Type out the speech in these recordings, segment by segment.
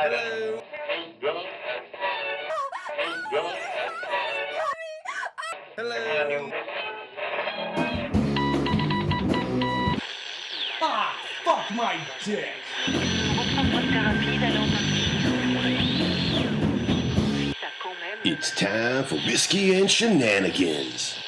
Hello. Hello. Ah, fuck my dick. It's time for whiskey and shenanigans.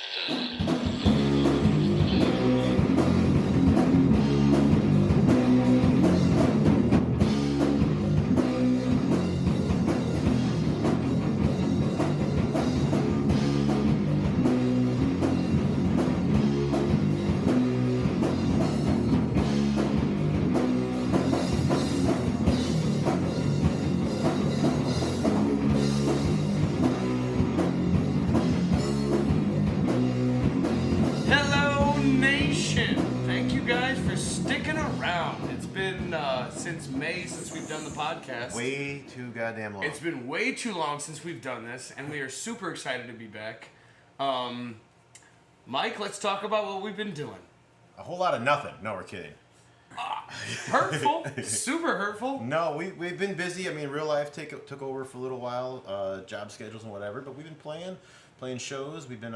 Since May, since we've done the podcast. Way too goddamn long. It's been way too long since we've done this, and we are super excited to be back. Mike, let's talk about what we've been doing. A whole lot of nothing. No, we're kidding. Hurtful. Super hurtful. No, we've been busy. I mean, real life took over for a little while, job schedules and whatever, but we've been playing shows. We've been,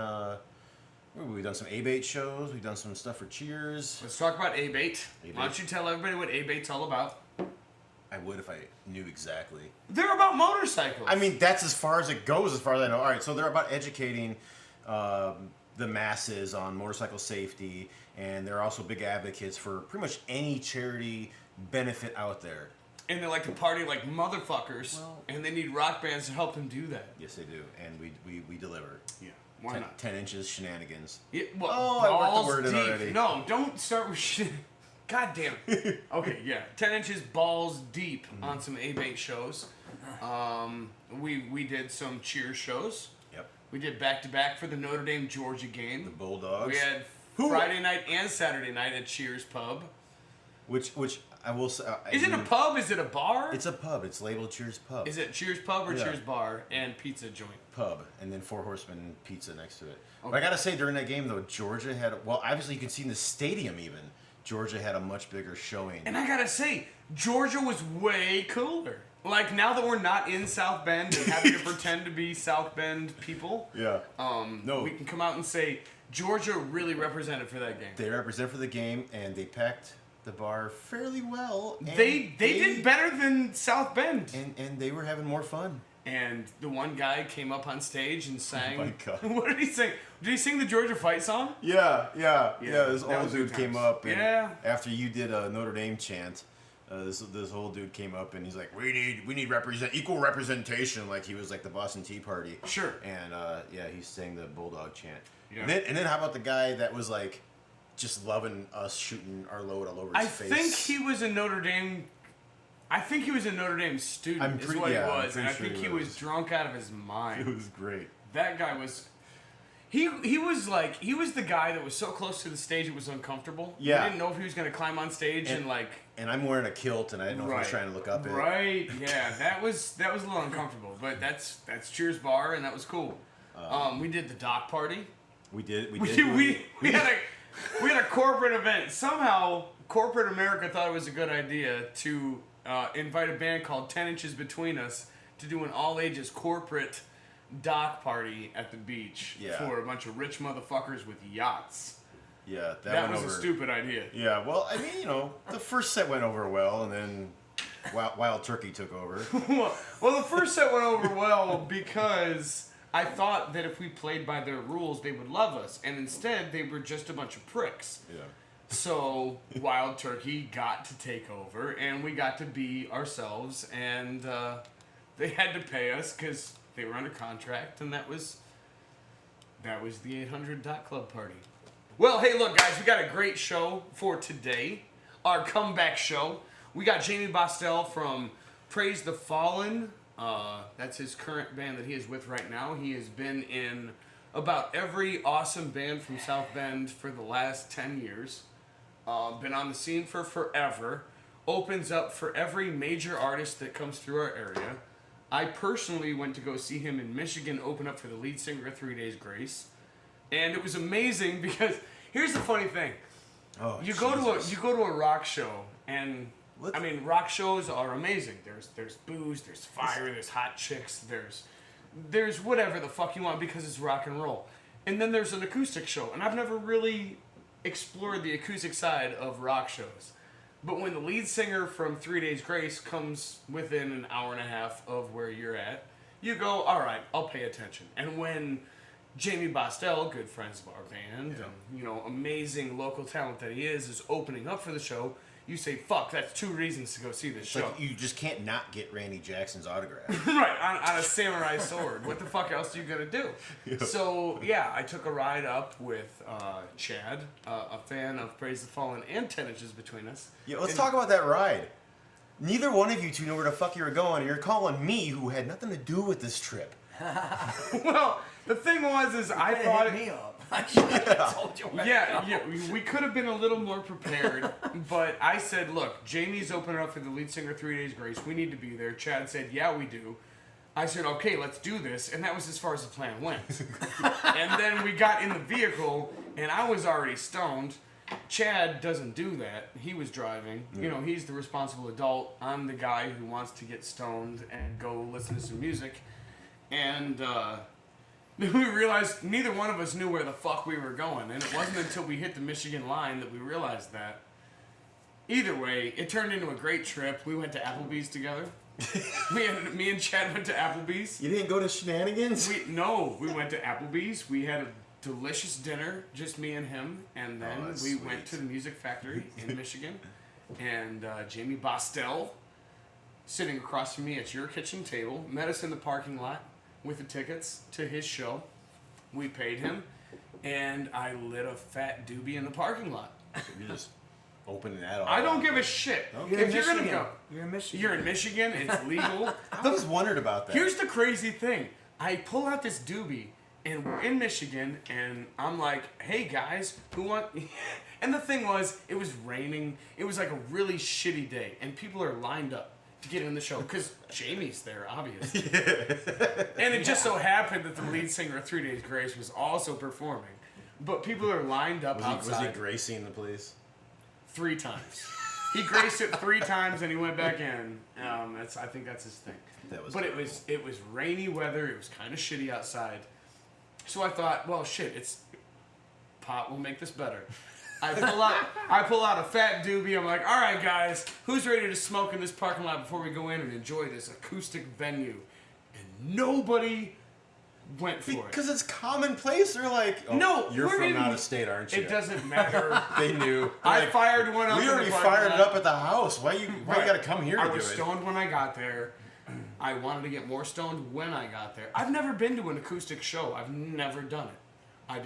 we've done some A-Bait shows. We've done some stuff for Cheers. Let's talk about A-Bait. Why don't you tell everybody what A-Bait's all about? I would if I knew exactly. They're about motorcycles. I mean, that's as far as it goes, as far as I know. All right, so they're about educating the masses on motorcycle safety, and they're also big advocates for pretty much any charity benefit out there. And they like to party like motherfuckers, and they need rock bands to help them do that. Yes, they do, and we deliver. Yeah. Why not? 10 inches shenanigans. Yeah, well, I worked the word in already. No, don't start with shit. God damn. Okay, yeah. 10 inches balls deep on some A-Bait shows. We did some Cheers shows. Yep. We did back-to-back for the Notre Dame Georgia game. The Bulldogs. We had Friday night and Saturday night at Cheers Pub. Which I will say... Is it a pub? Is it a bar? It's a pub. It's labeled Cheers Pub. Is it Cheers Pub or Cheers Bar and pizza joint? Pub, and then Four Horsemen pizza next to it. Okay. But I gotta say, during that game, though, Georgia had... Well, obviously, you can see in the stadium, even, Georgia had a much bigger showing. And I gotta say, Georgia was way cooler. Like, now that we're not in South Bend and having to pretend to be South Bend people, we can come out and say, Georgia really represented for that game. They represent for the game, and they packed the bar fairly well. And they did better than South Bend. And they were having more fun. And the one guy came up on stage and sang. Oh my God. What did he sing? Did he sing the Georgia fight song? Yeah. This old dude came up, and after you did a Notre Dame chant, this old dude came up and he's like, "We need equal representation," like he was like the Boston Tea Party. Sure. And he sang the Bulldog chant. Yeah. And then how about the guy that was like, just loving us shooting our load all over his face? I think he was a Notre Dame student. Is what he was, and I think he was drunk out of his mind. It was great. That guy was. He was the guy that was so close to the stage it was uncomfortable. Yeah. I didn't know if he was going to climb on stage and like. And I'm wearing a kilt, and I didn't know if he was trying to look up it. Right. Yeah. That was a little uncomfortable, but that's Cheers Bar, and that was cool. We did the dock party. We did. We had a corporate event. Somehow, corporate America thought it was a good idea to invite a band called 10 Inches Between Us to do an all-ages corporate dock party at the beach for a bunch of rich motherfuckers with yachts. Yeah, that was a stupid idea. Yeah, well, I mean, the first set went over well, and then Wild Turkey took over. well, the first set went over well because I thought that if we played by their rules, they would love us. And instead, they were just a bunch of pricks. Yeah. So Wild Turkey got to take over, and we got to be ourselves. And they had to pay us because they were under contract, and that was the 800 Dot Club party. Well, hey, look, guys, we got a great show for today. Our comeback show. We got Jammie Bosstel from Praise the Fallen. That's his current band that he is with right now. He has been in about every awesome band from South Bend for the last 10 years. Been on the scene for forever. Opens up for every major artist that comes through our area. I personally went to go see him in Michigan open up for the lead singer of 3 Days Grace. And it was amazing because here's the funny thing. You go to a rock show and I mean, rock shows are amazing. There's booze, there's fire, there's hot chicks, there's whatever the fuck you want because it's rock and roll. And then there's an acoustic show, and I've never really explored the acoustic side of rock shows. But when the lead singer from 3 Days Grace comes within an hour and a half of where you're at, you go, all right, I'll pay attention. And when Jammie Bosstel, good friends of our band, and, amazing local talent that he is opening up for the show, you say, fuck, that's 2 reasons to go see this show. Like you just can't not get Randy Jackson's autograph. Right, on a samurai sword. What the fuck else are you gonna do? Yep. So, yeah, I took a ride up with Chad, a fan of Praise the Fallen, and 10 Inches Between Us. Yeah, let's talk about that ride. Neither one of you two know where the fuck you were going, and you're calling me, who had nothing to do with this trip. Well, the thing was, I thought... Hit me up. I should have told you where we could have been a little more prepared, but I said, look, Jamie's opening up for the lead singer 3 Days Grace. We need to be there. Chad said, yeah, we do. I said, okay, let's do this. And that was as far as the plan went. And then we got in the vehicle, and I was already stoned. Chad doesn't do that. He was driving. Mm. He's the responsible adult. I'm the guy who wants to get stoned and go listen to some music. And, we realized neither one of us knew where the fuck we were going, and it wasn't until we hit the Michigan line that we realized that. Either way, it turned into a great trip. We went to Applebee's together. Me and Chad went to Applebee's. You didn't go to Shenanigans? We went to Applebee's. We had a delicious dinner, just me and him, and then we went to the Music Factory in Michigan, and Jammie Bosstel, sitting across from me at your kitchen table, met us in the parking lot with the tickets to his show. We paid him, and I lit a fat doobie in the parking lot. So you just opening that all I don't give a shit. You're if in you're Michigan. gonna go, You're in Michigan. You're in Michigan. It's legal. I always wondered about that. Here's the crazy thing. I pull out this doobie, and we're in Michigan, and I'm like, hey guys, who want... And the thing was, it was raining. It was like a really shitty day, and people are lined up to get in the show, because Jamie's there, obviously. And it just so happened that the lead singer of 3 Days Grace was also performing. But people are lined up outside. Was he gracing the place? 3 times. He graced it 3 times, and he went back in. I think that's his thing. It was rainy weather. It was kind of shitty outside. So I thought, well, shit, pot will make this better. I pull out a fat doobie. I'm like, all right, guys, who's ready to smoke in this parking lot before we go in and enjoy this acoustic venue? And nobody went for it. Because it's commonplace. They're like, no, you're from out of state, aren't you? It doesn't matter. They knew. I fired one up. We already fired it up at the house. Why you got to come here to do it? I was stoned when I got there. I wanted to get more stoned when I got there. I've never been to an acoustic show. I've never done it. I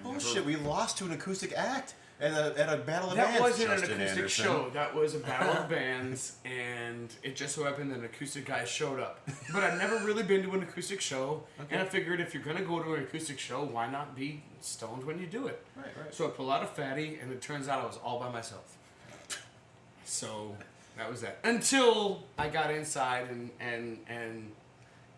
Bullshit, we lost to an acoustic act at a battle of bands. That wasn't Justin an acoustic Anderson. show. That was a battle of bands, and it just so happened that an acoustic guy showed up. But I've never really been to an acoustic show, and I figured if you're going to go to an acoustic show, why not be stoned when you do it? Right. So I pull out a fatty, and it turns out I was all by myself. So that was that. Until I got inside and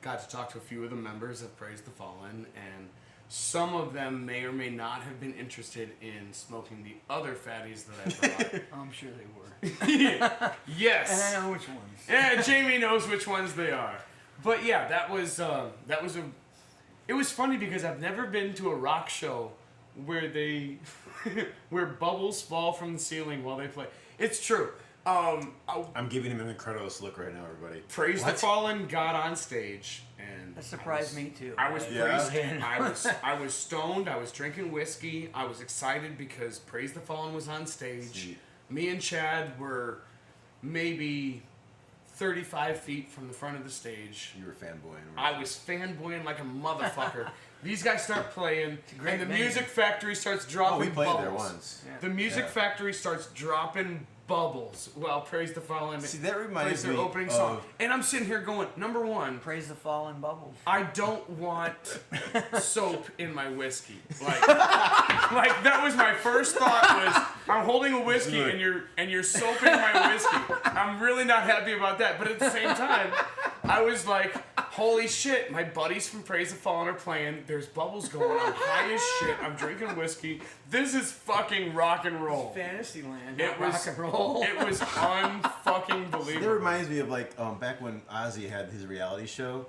got to talk to a few of the members of Praise the Fallen, and some of them may or may not have been interested in smoking the other fatties that I brought. I'm sure they were. Yes. And I know which ones. Yeah, Jamie knows which ones they are. But yeah, it was funny because I've never been to a rock show where where bubbles fall from the ceiling while they play. It's true. I'm giving him an incredulous look right now, everybody. Praise the Fallen got on stage, and that surprised me too. I was I was stoned. I was drinking whiskey. I was excited because Praise the Fallen was on stage. Sweet. Me and Chad were maybe 35 feet from the front of the stage. You were fanboying. I was fanboying like a motherfucker. These guys start playing, and the venue. Music Factory starts dropping we played bubbles. there once. Yeah. The Music Factory starts dropping bubbles. Well, Praise the Fallen. See, that reminds their me opening song. And I'm sitting here going, number one, Praise the Fallen bubbles. I don't want soap in my whiskey. Like that was my first thought was, I'm holding a whiskey and you're soaping my whiskey. I'm really not happy about that. But at the same time, I was like, Holy shit, my buddies from Praise the Fallen are playing. There's bubbles going. I'm high as shit. I'm drinking whiskey. This is fucking rock and roll. Fantasyland. It was rock and roll. It was unfucking That believable. reminds me of like back when Ozzy had his reality show,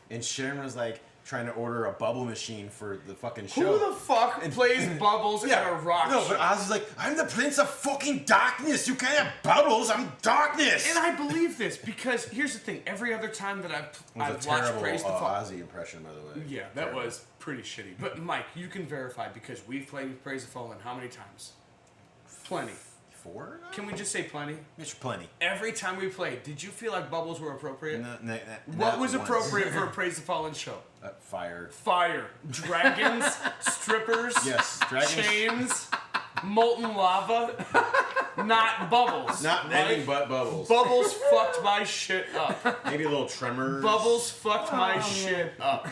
and Sharon was like trying to order a bubble machine for the fucking show. Who the fuck plays bubbles at a rock No, show? but Ozzy's like, I'm the prince of fucking darkness. You can't have bubbles. I'm darkness. And I believe this because here's the thing: every other time that I've It was a watched terrible Praise the Fallen, Ozzy impression, by the way. yeah, that Terrible. was pretty shitty. But Mike, you can verify because we've played with Praise the Fallen how many times? Plenty. 4? Can we just say plenty? It's plenty. Every time we played, did you feel like bubbles were appropriate? What What was appropriate for a Praise the Fallen show? Fire. Fire, dragons, strippers, Yes, dragons. chains, molten lava, not bubbles. Not right? anything but bubbles. Bubbles fucked my shit up. Maybe a little tremors. Bubbles fucked my shit up.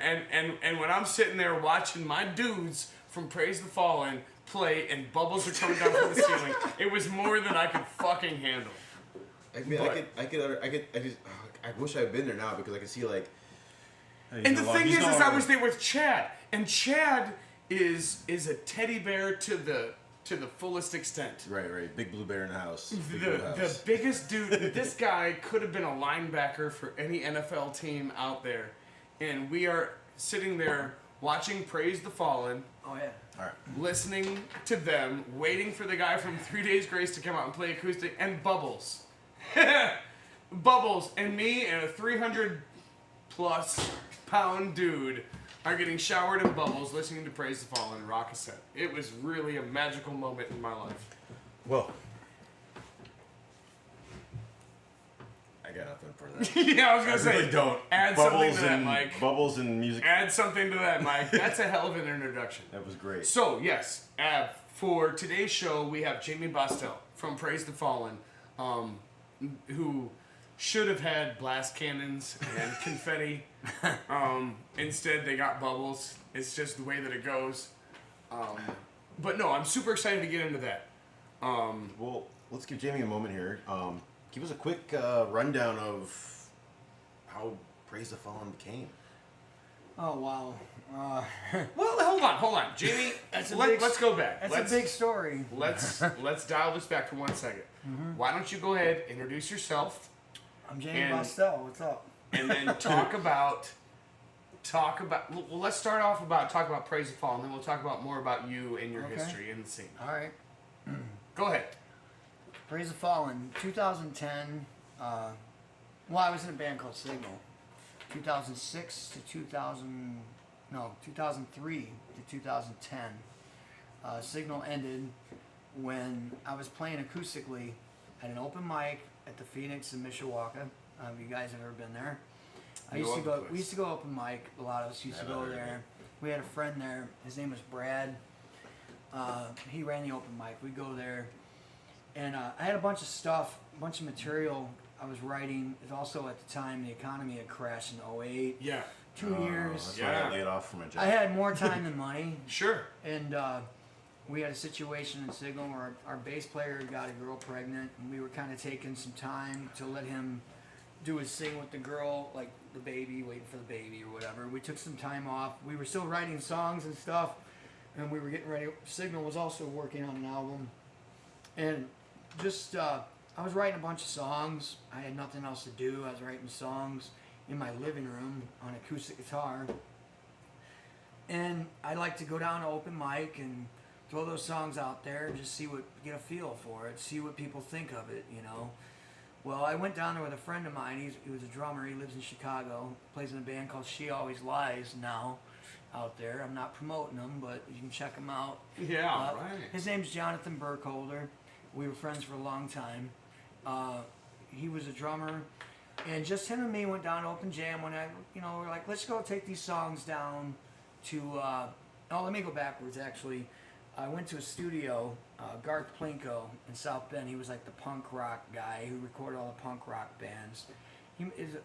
And when I'm sitting there watching my dudes from Praise the Fallen play and bubbles are coming down from the ceiling, it was more than I could fucking handle. I mean, But- I wish I had been there now because I could see like. And the thing is I was there with Chad, and Chad is a teddy bear to the fullest extent. Right. Big blue bear in the house. Big The blue house. biggest dude. This guy could have been a linebacker for any NFL team out there, and we are sitting there watching Praise the Fallen, Oh yeah. All right. listening to them, waiting for the guy from 3 Days Grace to come out and play acoustic, and Bubbles. Bubbles and me and a 300+ pound dude are getting showered in bubbles listening to Praise the Fallen rock a set. It was really a magical moment in my life. Well, I got nothing for that. Yeah, I was gonna I say, really don't. add Bubbles something to that, and Mike. Bubbles and music. Add something to that, Mike. That's a hell of an introduction. That was great. So, yes, for today's show, we have Jammie Bosstel from Praise the Fallen, who should have had blast cannons and confetti. Instead, they got bubbles. It's just the way that it goes. But no, I'm super excited to get into that. Well, let's give Jamie a moment here. Give us a quick rundown of how Praise the Fallen became. Oh wow. Well, hold on, Jamie. Let's go back. That's a big story. Let's dial this back for 1 second. Why don't you go ahead, introduce yourself, I'm Jammie And- Bosstel. What's up? and then talk about. Well, let's start off talk about Praise the Fallen, then we'll talk about more about you and your Okay. history in the scene. All right. Go ahead. Praise the Fallen. 2010. Well, I was in a band called Signal. 2006 to 2003 to 2010. Signal ended when I was playing acoustically at an open mic at the Phoenix in Mishawaka. You guys have ever been there? I love the place. We used to go open mic. A lot of us used to go there. We had a friend there. His name was Brad. He ran the open mic. We'd go there, and I had a bunch of stuff, a bunch of material I was writing. It also at the time the economy had crashed in 2008. Yeah. 2 years. That's why I got laid off from my job. I had more time than money, Sure. and we had a situation in Signal where our bass player got a girl pregnant, and we were kind of taking some time to let him do his thing with the girl, like the baby, waiting for the baby or whatever. We took some time off. We were still writing songs and stuff, and we were getting ready. Signal was also working on an album, and just I was writing a bunch of songs. I had nothing else to do. I was writing songs in my living room on acoustic guitar, and I like to go down to open mic and throw those songs out there and just get a feel for it, see what people think of it, you know. Well, I went down there with a friend of mine. He was a drummer. He lives in Chicago. Plays in a band called She Always Lies now out there. I'm not promoting him, but you can check him out. Yeah, right. His name's Jonathan Burkholder. We were friends for a long time. He was a drummer. And just him and me went down to Open Jam when we're like, let's go take these songs down to, let me go backwards actually. I went to a studio, Garth Plinko in South Bend. He was like the punk rock guy who recorded all the punk rock bands.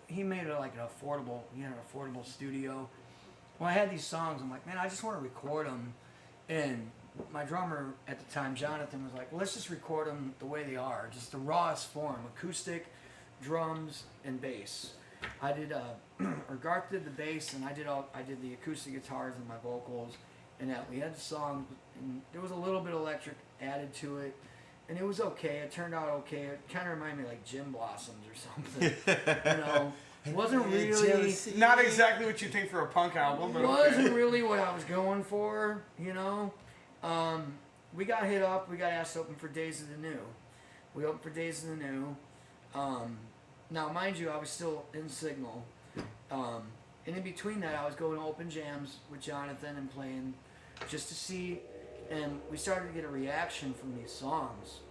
He made it like an affordable studio. Well, I had these songs. I'm like, man, I just want to record them. And my drummer at the time, Jonathan, was like, well, let's just record them the way they are, just the rawest form, acoustic, drums, and bass. I did or Garth did the bass, and I did the acoustic guitars and my vocals, and that we had the song, and there was a little bit of electric added to it, and it was okay. It turned out okay. It kind of reminded me like Jim Blossoms or something. It wasn't really Not exactly what you think for a punk album, but wasn't really what I was going for. We got hit up. We got asked to open for Days of the New. We opened for Days of the New. Now, mind you, I was still in Signal. And in between that, I was going to open jams with Jonathan and playing just to see. And we started to get a reaction from these songs.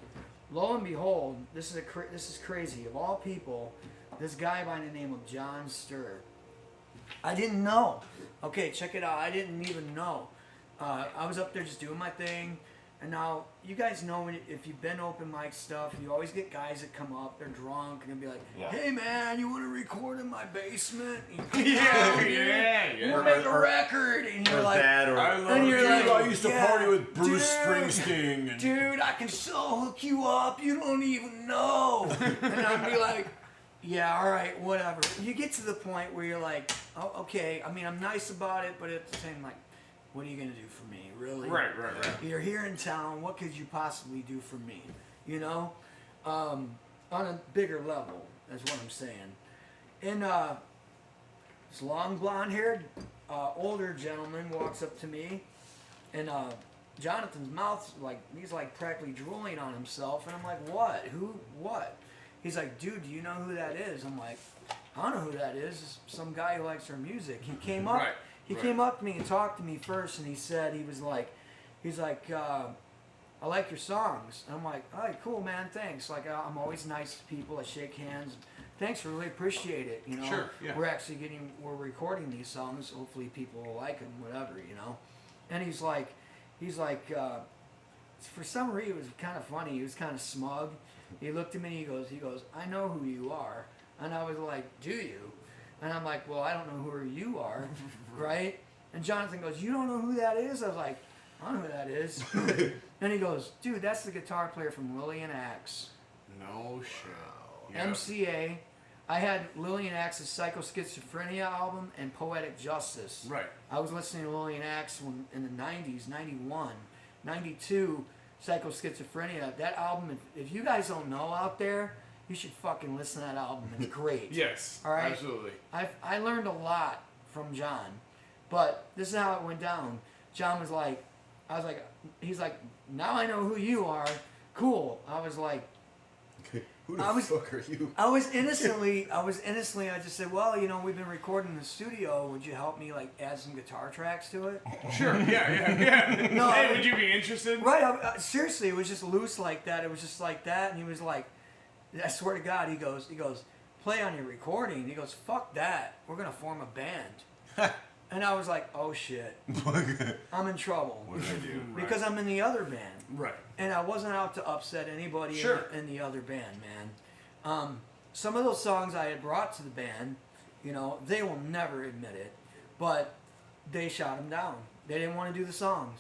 Lo and behold, this is crazy. Of all people, this guy by the name of John Sturr. I didn't know. Okay, check it out. I didn't even know. I was up there just doing my thing. And now, you guys know if you've been open mic stuff, you always get guys that come up, they're drunk, and they'll be like, hey man, you want to record in my basement? We'll make a record. And you're like, I used to party with Bruce Springsteen. Dude, I can so hook you up, you don't even know. And I'd be like, yeah, all right, whatever. You get to the point where you're like, oh, okay, I mean, I'm nice about it, but at the same, like, what are you going to do for me, really? Right. You're here in town, what could you possibly do for me? On a bigger level, that's what I'm saying. And this long blonde-haired, older gentleman walks up to me, and Jonathan's mouth's like, he's like practically drooling on himself, and I'm like, what? Who? What? He's like, dude, do you know who that is? I'm like, I don't know who that is. It's some guy who likes our music. He came up. Right. He came up to me and talked to me first, and he said, he's like, I like your songs. And I'm like, all right, cool, man, thanks. Like, I'm always nice to people. I shake hands. Thanks, really appreciate it. Sure, yeah. We're recording these songs. Hopefully people will like them, whatever, And he's like, for some reason, it was kind of funny. He was kind of smug. He looked at me and he goes, I know who you are. And I was like, do you? And I'm like, well, I don't know who you are, right? And Jonathan goes, you don't know who that is? I was like, I don't know who that is. And he goes, dude, that's the guitar player from Lillian Axe. No shit. Yeah. MCA. I had Lillian Axe's Psychoschizophrenia album and Poetic Justice. Right. I was listening to Lillian Axe in the 90s, 91, 92, Psychoschizophrenia. That album, if you guys don't know out there, you should fucking listen to that album. It's great. Yes. All right. Absolutely. I learned a lot from John, but this is how it went down. John was like, he's like, now I know who you are. Cool. I was like, who the fuck are you? I was innocently, I just said, well, we've been recording in the studio. Would you help me like add some guitar tracks to it? Sure. Yeah. No, hey, would you be interested? Right. Seriously, it was just loose like that. It was just like that, and he was like, I swear to God, he goes, play on your recording. He goes, fuck that. We're going to form a band. And I was like, oh shit. I'm in trouble. What did I do? Because I'm in the other band. Right. And I wasn't out to upset anybody in the other band, man. Some of those songs I had brought to the band, they will never admit it, but they shot them down. They didn't want to do the songs.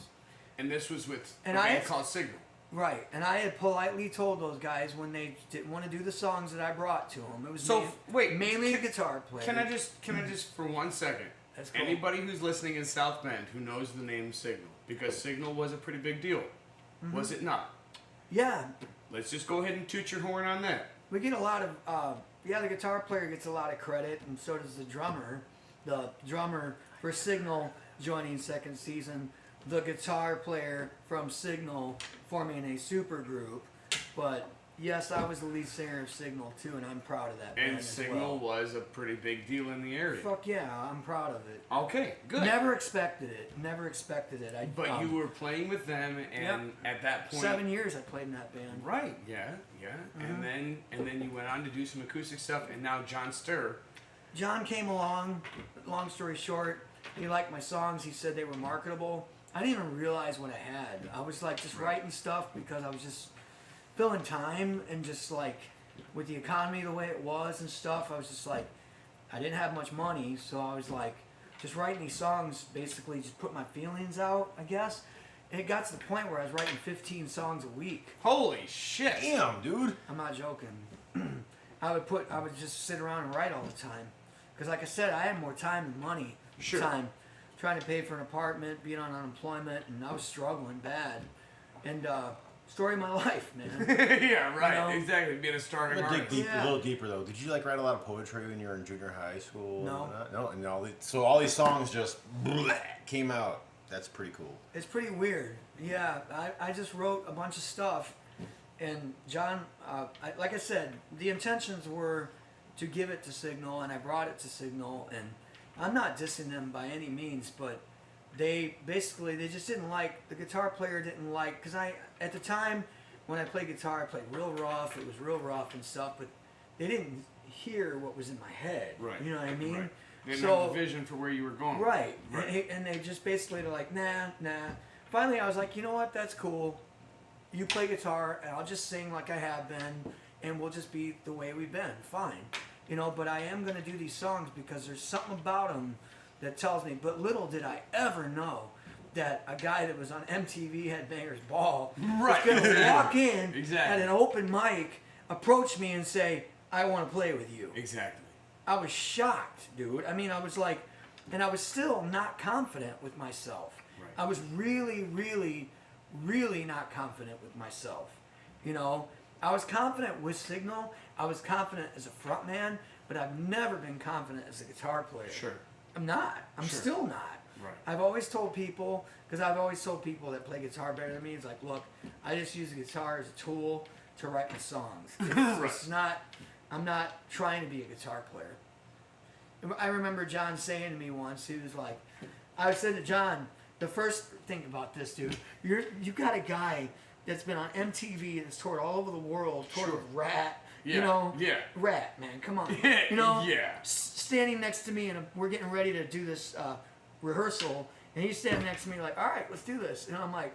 And this was with a band called Signal. Right, and I had politely told those guys when they didn't want to do the songs that I brought to them. It was mainly the guitar player. Can I just for 1 second? That's cool. Anybody who's listening in South Bend who knows the name Signal, because Signal was a pretty big deal, was it not? Yeah. Let's just go ahead and toot your horn on that. We get a lot of the guitar player gets a lot of credit, and so does the drummer. The drummer for Signal joining second season. The guitar player from Signal forming a super group. But yes, I was the lead singer of Signal too, and I'm proud of that band And as Signal well. was a pretty big deal in the area. Fuck yeah, I'm proud of it. Okay, good. Never expected it. But you were playing with them, and at that point, 7 years I played in that band. Right? Yeah. And then you went on to do some acoustic stuff, and now John Sturr. John came along. Long story short, he liked my songs. He said they were marketable. I didn't even realize what I had. I was like just writing stuff because I was just filling time, and just like with the economy the way it was and stuff, I was just like, I didn't have much money, so I was like just writing these songs, basically just put my feelings out, I guess. And it got to the point where I was writing 15 songs a week. Holy shit! Damn, dude. I'm not joking. I would just sit around and write all the time. Because like I said, I had more time than money. Sure. Time trying to pay for an apartment, being on unemployment, and I was struggling bad. And story of my life, man. Yeah, right. You know? Exactly. Being a starving I'm gonna dig artist. deep, a little deeper though. Did you like write a lot of poetry when you were in junior high school? No. And whatnot? No. And so all these songs just came out. That's pretty cool. It's pretty weird. Yeah, I just wrote a bunch of stuff. And John, like I said, the intentions were to give it to Signal, and I brought it to Signal. And I'm not dissing them by any means, but they just didn't like, the guitar player didn't like, because at the time when I played guitar, I played real rough. It was real rough and stuff, but they didn't hear what was in my head. Right. You know what I mean? Right. They didn't have a vision for where you were going. Right. Right. And they just basically were like, nah. Finally, I was like, you know what? That's cool. You play guitar, and I'll just sing like I have been, and we'll just be the way we've been. Fine. You know, but I am going to do these songs because there's something about them that tells me. But little did I ever know that a guy that was on MTV Headbangers Ball Right. was going to walk in Exactly. at an open mic, approach me, and say, I want to play with you. Exactly. I was shocked, dude. I mean, I was like, and I was still not confident with myself. Right. I was really, really, really not confident with myself. You know, I was confident with Signal. I was confident as a frontman, but I've never been confident as a guitar player. Sure. I'm not. I'm Sure. still not. Right. I've always told people, because I've always told people that play guitar better than me, it's like, look, I just use the guitar as a tool to write my songs. It's not, I'm not trying to be a guitar player. I remember John saying to me once, he was like, I said to John, the first thing about this, dude, you got a guy that's been on MTV, that's toured all over the world, toured with Rat, you Yeah, know, yeah. Rat, man, come on, you know, Yeah. standing next to me, and we're getting ready to do this rehearsal, and he's standing next to me like, all right, let's do this, and I'm like,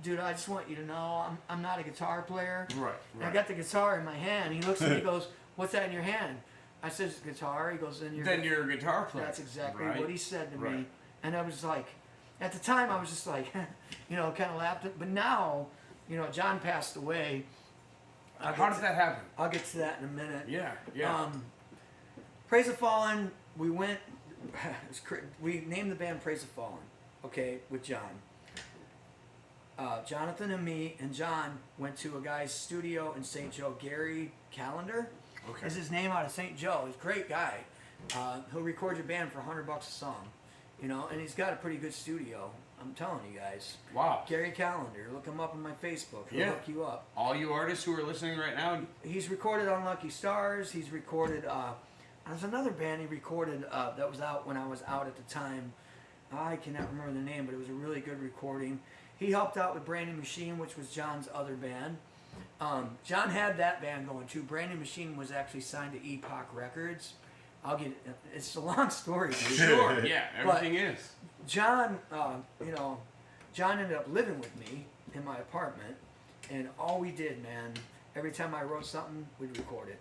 dude, I just want you to know I'm not a guitar player. Right, And I right. got the guitar in my hand. He looks at me, he goes, what's that in your hand? I said, it's a guitar. He goes, Then you're a guitar player. That's exactly right? what he said to me. Right. And I was like, at the time, I was just like, you know, kind of laughed. But now, you know, John passed away. How did that happen? I'll get to that in a minute. Yeah, yeah. Praise the Fallen, we went, we named the band Praise the Fallen, okay, with John. Jonathan and me and John went to a guy's studio in St. Joe, Gary Callender. Okay. Is his name out of St. Joe. He's a great guy. He'll record your band for $100 a song, you know, and he's got a pretty good studio. I'm telling you guys. Wow. Gary Callender, look him up on my Facebook. He'll Yeah. hook you up. All you artists who are listening right now, He's recorded on Lucky Stars. He's recorded. There's another band he recorded that was out when I was out at the time. I cannot remember the name, but it was a really good recording. He helped out with Brand New Machine, which was John's other band. John had that band going too. Brand New Machine was actually signed to Epoch Records. It's a long story, dude. sure, yeah, everything is. John, you know, John ended up living with me in my apartment, and all we did, man, every time I wrote something, we'd record it.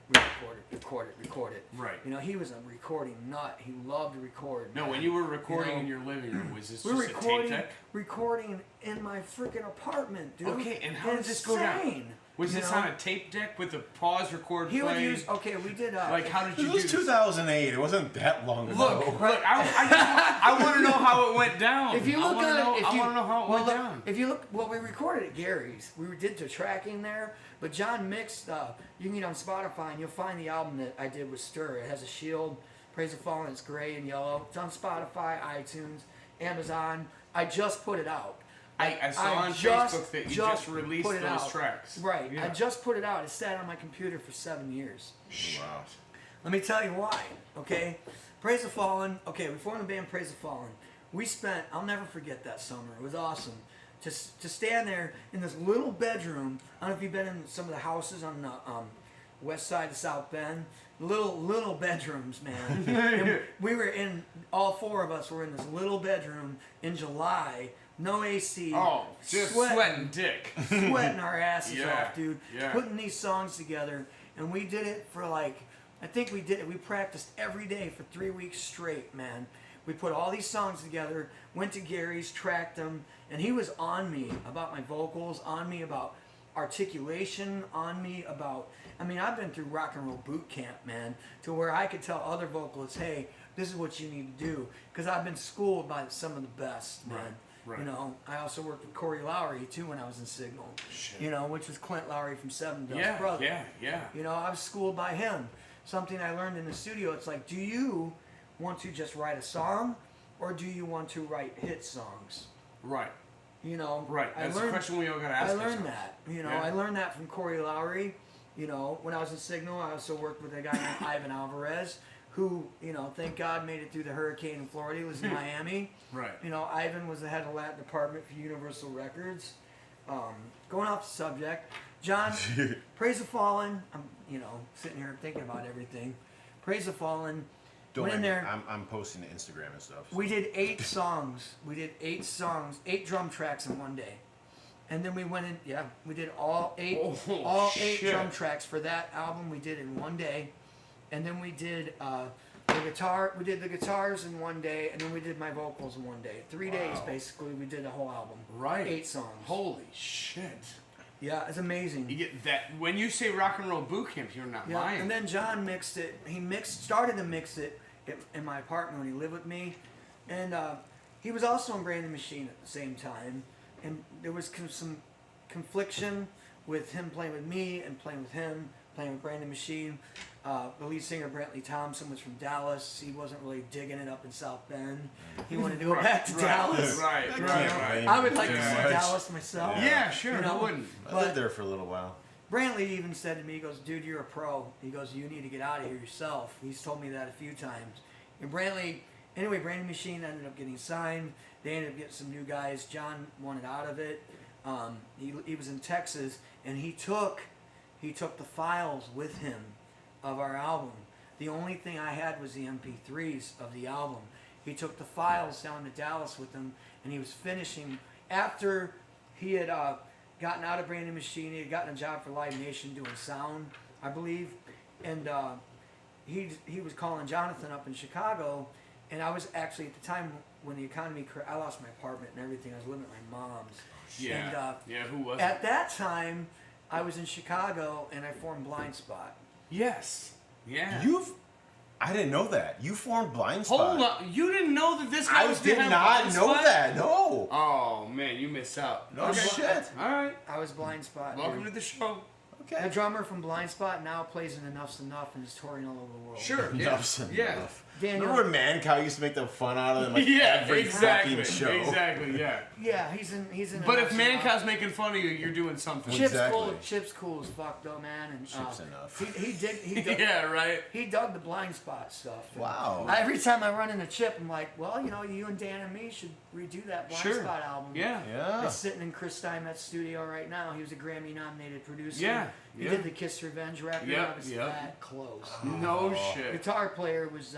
Record it. Right. You know, he was a recording nut. He loved to record. No, man. when you were recording You know, in your living room, was this we were just a tape deck? recording in my freaking apartment, dude. Okay, and how did this go down? Insane, Was you this know? on a tape deck with a pause, record, He play? would use. Okay, we did. Like, how did It you was do this? 2008. It wasn't that long ago. Look, I want to know how it went down. If you look I wanna at know, it, I want to know how it went down. If you look, well, we recorded at Gary's. We did the tracking there, but John mixed. You can get on Spotify and you'll find the album that I did with Stir. It has a shield, Praise the Fallen. It's gray and yellow. It's on Spotify, iTunes, Amazon. I just put it out. I saw on Facebook that you just released put it those out. tracks. Right. Yeah. I just put it out. It sat on my computer for 7 years. Wow. Let me tell you why, okay? Praise the Fallen. Okay, we formed the band Praise the Fallen. We spent, I'll never forget that summer. It was awesome. To stand there in this little bedroom. I don't know if you've been in some of the houses on the west side of South Bend. Little bedrooms, man. And we were in, all four of us were in this little bedroom in July. No AC. Oh, just sweating dick. Sweating our asses Yeah, off, dude. yeah. Putting these songs together. And we did it for like, I think we did it. We practiced every day for 3 weeks straight, man. We put all these songs together, went to Gary's, tracked them, and he was on me about my vocals, on me about articulation on me about. I mean, I've been through rock and roll boot camp, man, to where I could tell other vocalists, hey, this is what you need to do, because I've been schooled by some of the best, man. Right. You know, I also worked with Corey Lowry too when I was in Signal. Shit. You know, which was Clint Lowry from Seven Dust Brothers. Yeah. You know, I was schooled by him. Something I learned in the studio. It's like, do you want to just write a song, or do you want to write hit songs? Right. You know, Right. That's the question we all gotta ask I learned ourselves. that. You know, Yeah. I learned that from Corey Lowry. You know, when I was in Signal, I also worked with a guy named Ivan Alvarez, who, you know, thank God made it through the hurricane in Florida. He was in Miami. Right. You know, Ivan was the head of Latin department for Universal Records. Going off the subject, John, Praise the Fallen. I'm, you know, sitting here thinking about everything. Praise the Fallen. Don't went in worry, there. I'm posting to Instagram and stuff. We did 8 songs. We did 8 songs, 8 drum tracks in one day. And then we went in, we did all 8 Oh, eight shit. drum tracks for that album. We did in one day. And then we did the guitars in one day, and then we did my vocals in one day. 3 days basically we did the whole album. Right. 8 songs. Holy shit. Yeah, it's amazing. You get that when you say rock and roll boot camp, you're not Yeah, lying. and then John mixed it. He started to mix it in my apartment when he lived with me, and he was also on Brandon Machine at the same time. And there was some confliction with him playing with me and playing with him, playing with Brandon Machine. The lead singer Brantley Thompson was from Dallas. He wasn't really digging it up in South Bend. He wanted to go back to Dallas. Right. I would like to Yeah. see Dallas myself. Yeah, sure. You know, Who wouldn't? I lived there for a little while. Brantley even said to me, he goes, dude, you're a pro. He goes, you need to get out of here yourself. He's told me that a few times. And Brandon Machine ended up getting signed. They ended up getting some new guys. John wanted out of it. He was in Texas, and he took the files with him of our album. The only thing I had was the MP3s of the album. He took the files down to Dallas with him, and he was finishing after he had gotten out of Brandon Machine. He had gotten a job for Live Nation doing sound, I believe, and he was calling Jonathan up in Chicago, and I was actually at the time when the economy I lost my apartment and everything. I was living at my mom's. Yeah. And, Who was at that time, I was in Chicago, and I formed Blind Spot. Yes. Yeah. I didn't know that. You formed Blind Spot. Hold up. You didn't know that this guy I was did behind not Blind know Spot? that. No. Oh man, you missed out. No shit. All right. I was Blind Spot. Welcome dude. to the show. The Okay. drummer from Blind Spot now plays in Enough's Enough and is touring all over the world. Sure. Yeah. Enough's Yeah. enough. Daniel. Remember when Mancow used to make the fun out of it? Like Yeah. every Exactly. fucking show. Exactly. Yeah. Yeah, he's in. But if Enough's Enough. Mancow's making fun of you, you're doing something. Well, Chip's Exactly. cool. Chip's cool as fuck though, man. And Chip's enough. He dug, Yeah. Right. he dug the Blind Spot stuff. And Wow. every time I run into Chip, I'm like, well, you know, you and Dan and me should redo that Blind Sure. Spot album. Yeah. Yeah. It's sitting in Chris Steinmetz' studio right now. He was a Grammy-nominated producer. Yeah, He yeah. did the Kiss Revenge record. Yep, I was yep. that close. No shit. Guitar player was,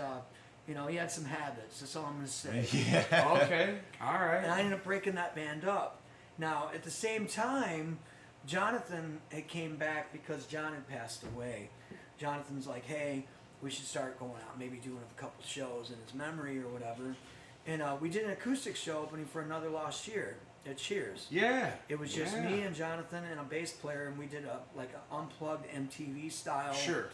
you know, he had some habits. That's all I'm gonna say. Yeah. Okay. All And right. I ended up breaking that band up. Now, at the same time, Jonathan had came back because John had passed away. Jonathan's like, hey, we should start going out, maybe doing a couple shows in his memory or whatever. And we did an acoustic show opening for Another Lost Year at Cheers. Yeah. It was just Yeah. me and Jonathan and a bass player, and we did an unplugged MTV style Sure.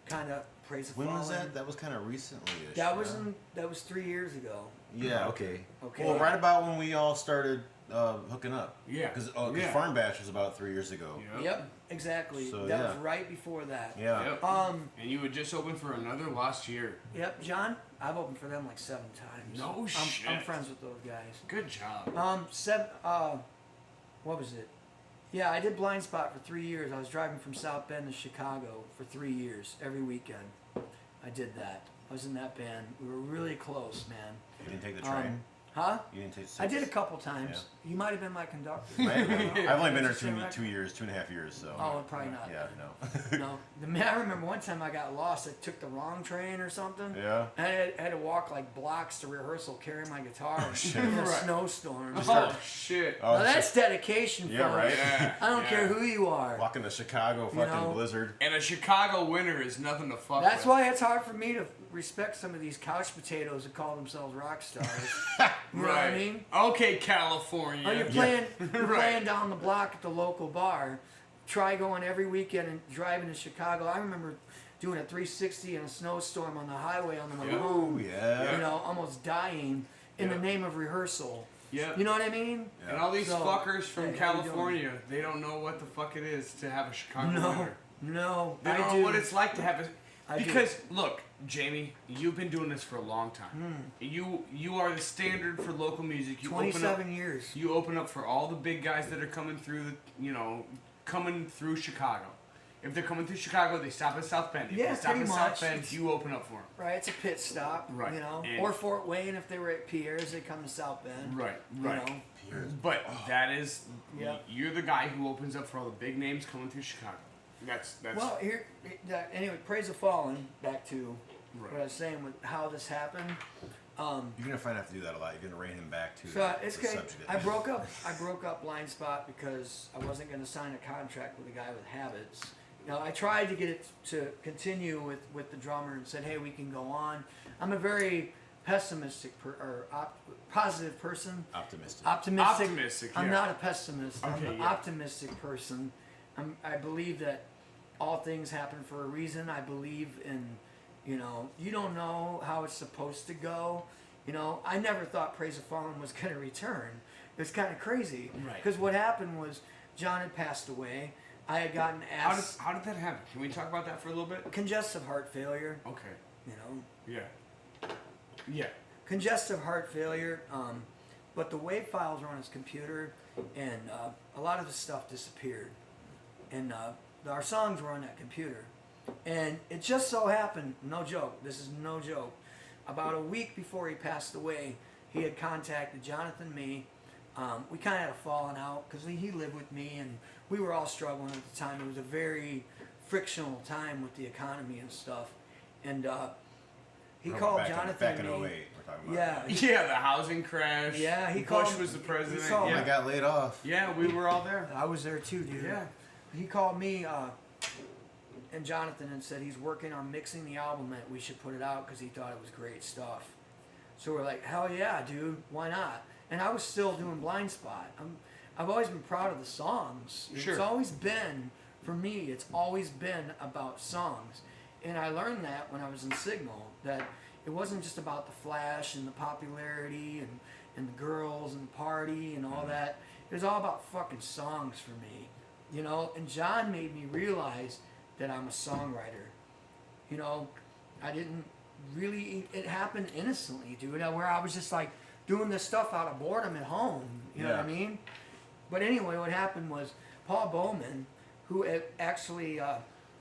kind of Praise the When was Fallen. that? That was kind of recently. That was 3 years ago. Yeah. Okay. Okay. Well, right about when we all started hooking up. Yeah. Because Yeah. Farm Bash was about 3 years ago. Yep, exactly. So, that yeah. was right before that. Yeah. Yep. Um, And you would just open for Another Lost Year. Yep, John. I've opened for them like 7 times. No I'm shit. friends with those guys. Good job. What was it? Yeah, I did Blind Spot for 3 years. I was driving from South Bend to Chicago for 3 years, every weekend. I did that. I was in that band. We were really close, man. You didn't take the train. Huh? You didn't take. I did a couple times. You might have been my conductor. Right? I've only been there Interesting 2 years, 2.5 years. So. Oh, probably not. Yeah. No. No. I remember one time I got lost. I took the wrong train or something. Yeah. I had to walk like blocks to rehearsal carrying my guitar shit. in a Right. snowstorm. Oh shit. Oh, Now that's dedication, Yeah, folks. right? Yeah. I don't Yeah. care who you are. Walking to Chicago, You fucking know? blizzard. And a Chicago winter is nothing to fuck That's with. why it's hard for me to respect some of these couch potatoes that call themselves rock stars. You know what I mean? Okay, California. Oh, you're playing down the block at the local bar. try going every weekend and driving to Chicago. I remember doing a 360 in a snowstorm on the highway on the way home. yeah. You know, almost dying in the name of rehearsal. Yeah. You know what I mean? Yeah. And all these So, fuckers from hey, how you doing? California, they don't know what the fuck it is to have a Chicago No, winter. no, They I don't do. know what it's like to have a... I do. Because, look, Jamie, you've been doing this for a long time. You are the standard for local music. You 27 years. You open up for all the big guys that are coming through coming through Chicago. If they're coming through Chicago, they stop at South Bend. If Yeah, they stop pretty at much. South Bend, It's- you open up for them. Right, it's a pit stop. Right, You know, and- or Fort Wayne if they were at Pierre's, they come to South Bend. Right, You right. know? But that is, Yeah. you're the guy who opens up for all the big names coming through Chicago. That's Well, anyway, Praise the Fallen. Back to Right. what I was saying with how this happened. You're gonna find out to do that a lot. You're gonna rein him back to So it's the good. subject. I broke up Blind Spot because I wasn't going to sign a contract with a guy with habits. You know, I tried to get it to continue with the drummer and said, "Hey, we can go on." I'm a very pessimistic positive person. Optimistic. Optimistic, I'm yeah. not a pessimist. I'm Okay, an yeah. optimistic person. I believe that all things happen for a reason. I believe in, you don't know how it's supposed to go. You know, I never thought Praise the Fallen was going to return. It was kind of crazy. Right. Because what happened was John had passed away. I had gotten asked How did that happen? Can we talk about that for a little bit? congestive heart failure. Okay. You know, Yeah. Yeah. congestive heart failure. But the WAV files were on his computer, and a lot of the stuff disappeared. And our songs were on that computer. And it just so happened, no joke, this is no joke, about a week before he passed away, he had contacted Jonathan and me. We kind of had a falling out because he lived with me and we were all struggling at the time. It was a very frictional time with the economy and stuff. And he called Jonathan back in and me. 08, we're talking about. Yeah, Yeah, the housing crash. Yeah, he Bush called- was the president. he called- yeah. I got laid off. Yeah, we were all there. I was there too, dude. Yeah. He called me and Jonathan and said he's working on mixing the album that we should put it out because he thought it was great stuff. So we're like, hell yeah, dude, why not? And I was still doing Blind Spot. I've always been proud of the songs. Sure. It's always been, for me, it's always been about songs. And I learned that when I was in Signal, that it wasn't just about the flash and the popularity and the girls and the party and all that. It was all about fucking songs for me. You know, and John made me realize that I'm a songwriter. You know, I didn't really, it happened innocently, dude, where I was just like doing this stuff out of boredom at home. You know what I mean? But anyway, what happened was Paul Bowman, who actually,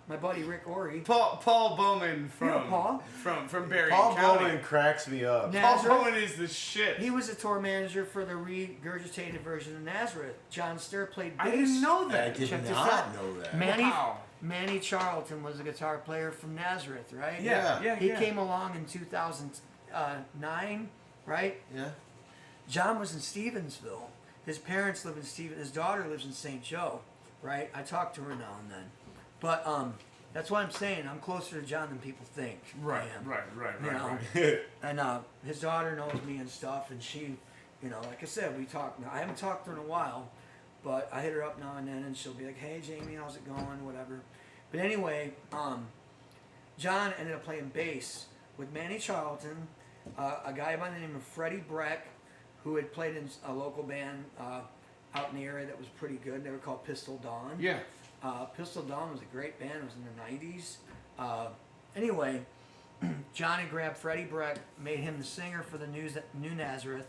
my buddy Rick Ory. Paul Bowman from You know Paul? from Berrien Paul County. Bowman cracks me up. Yeah. Paul Nazareth? Bowman is the shit. He was a tour manager for the regurgitated version of Nazareth. John Sturr played bass. I didn't know I that. did Check this not out. know that. Wow. Manny Charlton was a guitar player from Nazareth, right? Yeah. He came along in 2009, right? Yeah. John was in Stevensville. His parents live in His daughter lives in St. Joe, right? I talk to her now and then. But that's why I'm saying I'm closer to John than people think Right, I am. right. You know? Right. And his daughter knows me and stuff, and she, like I said, we talk. I haven't talked to her in a while, but I hit her up now and then, and she'll be like, "Hey, Jamie, how's it going?" Whatever. But anyway, John ended up playing bass with Manny Charlton, a guy by the name of Freddie Breck, who had played in a local band out in the area that was pretty good. They were called Pistol Dawn. Yeah. Pistol Dawn was a great band. It was in the 90s. Anyway, John had grabbed Freddie Breck, made him the singer for the New Nazareth.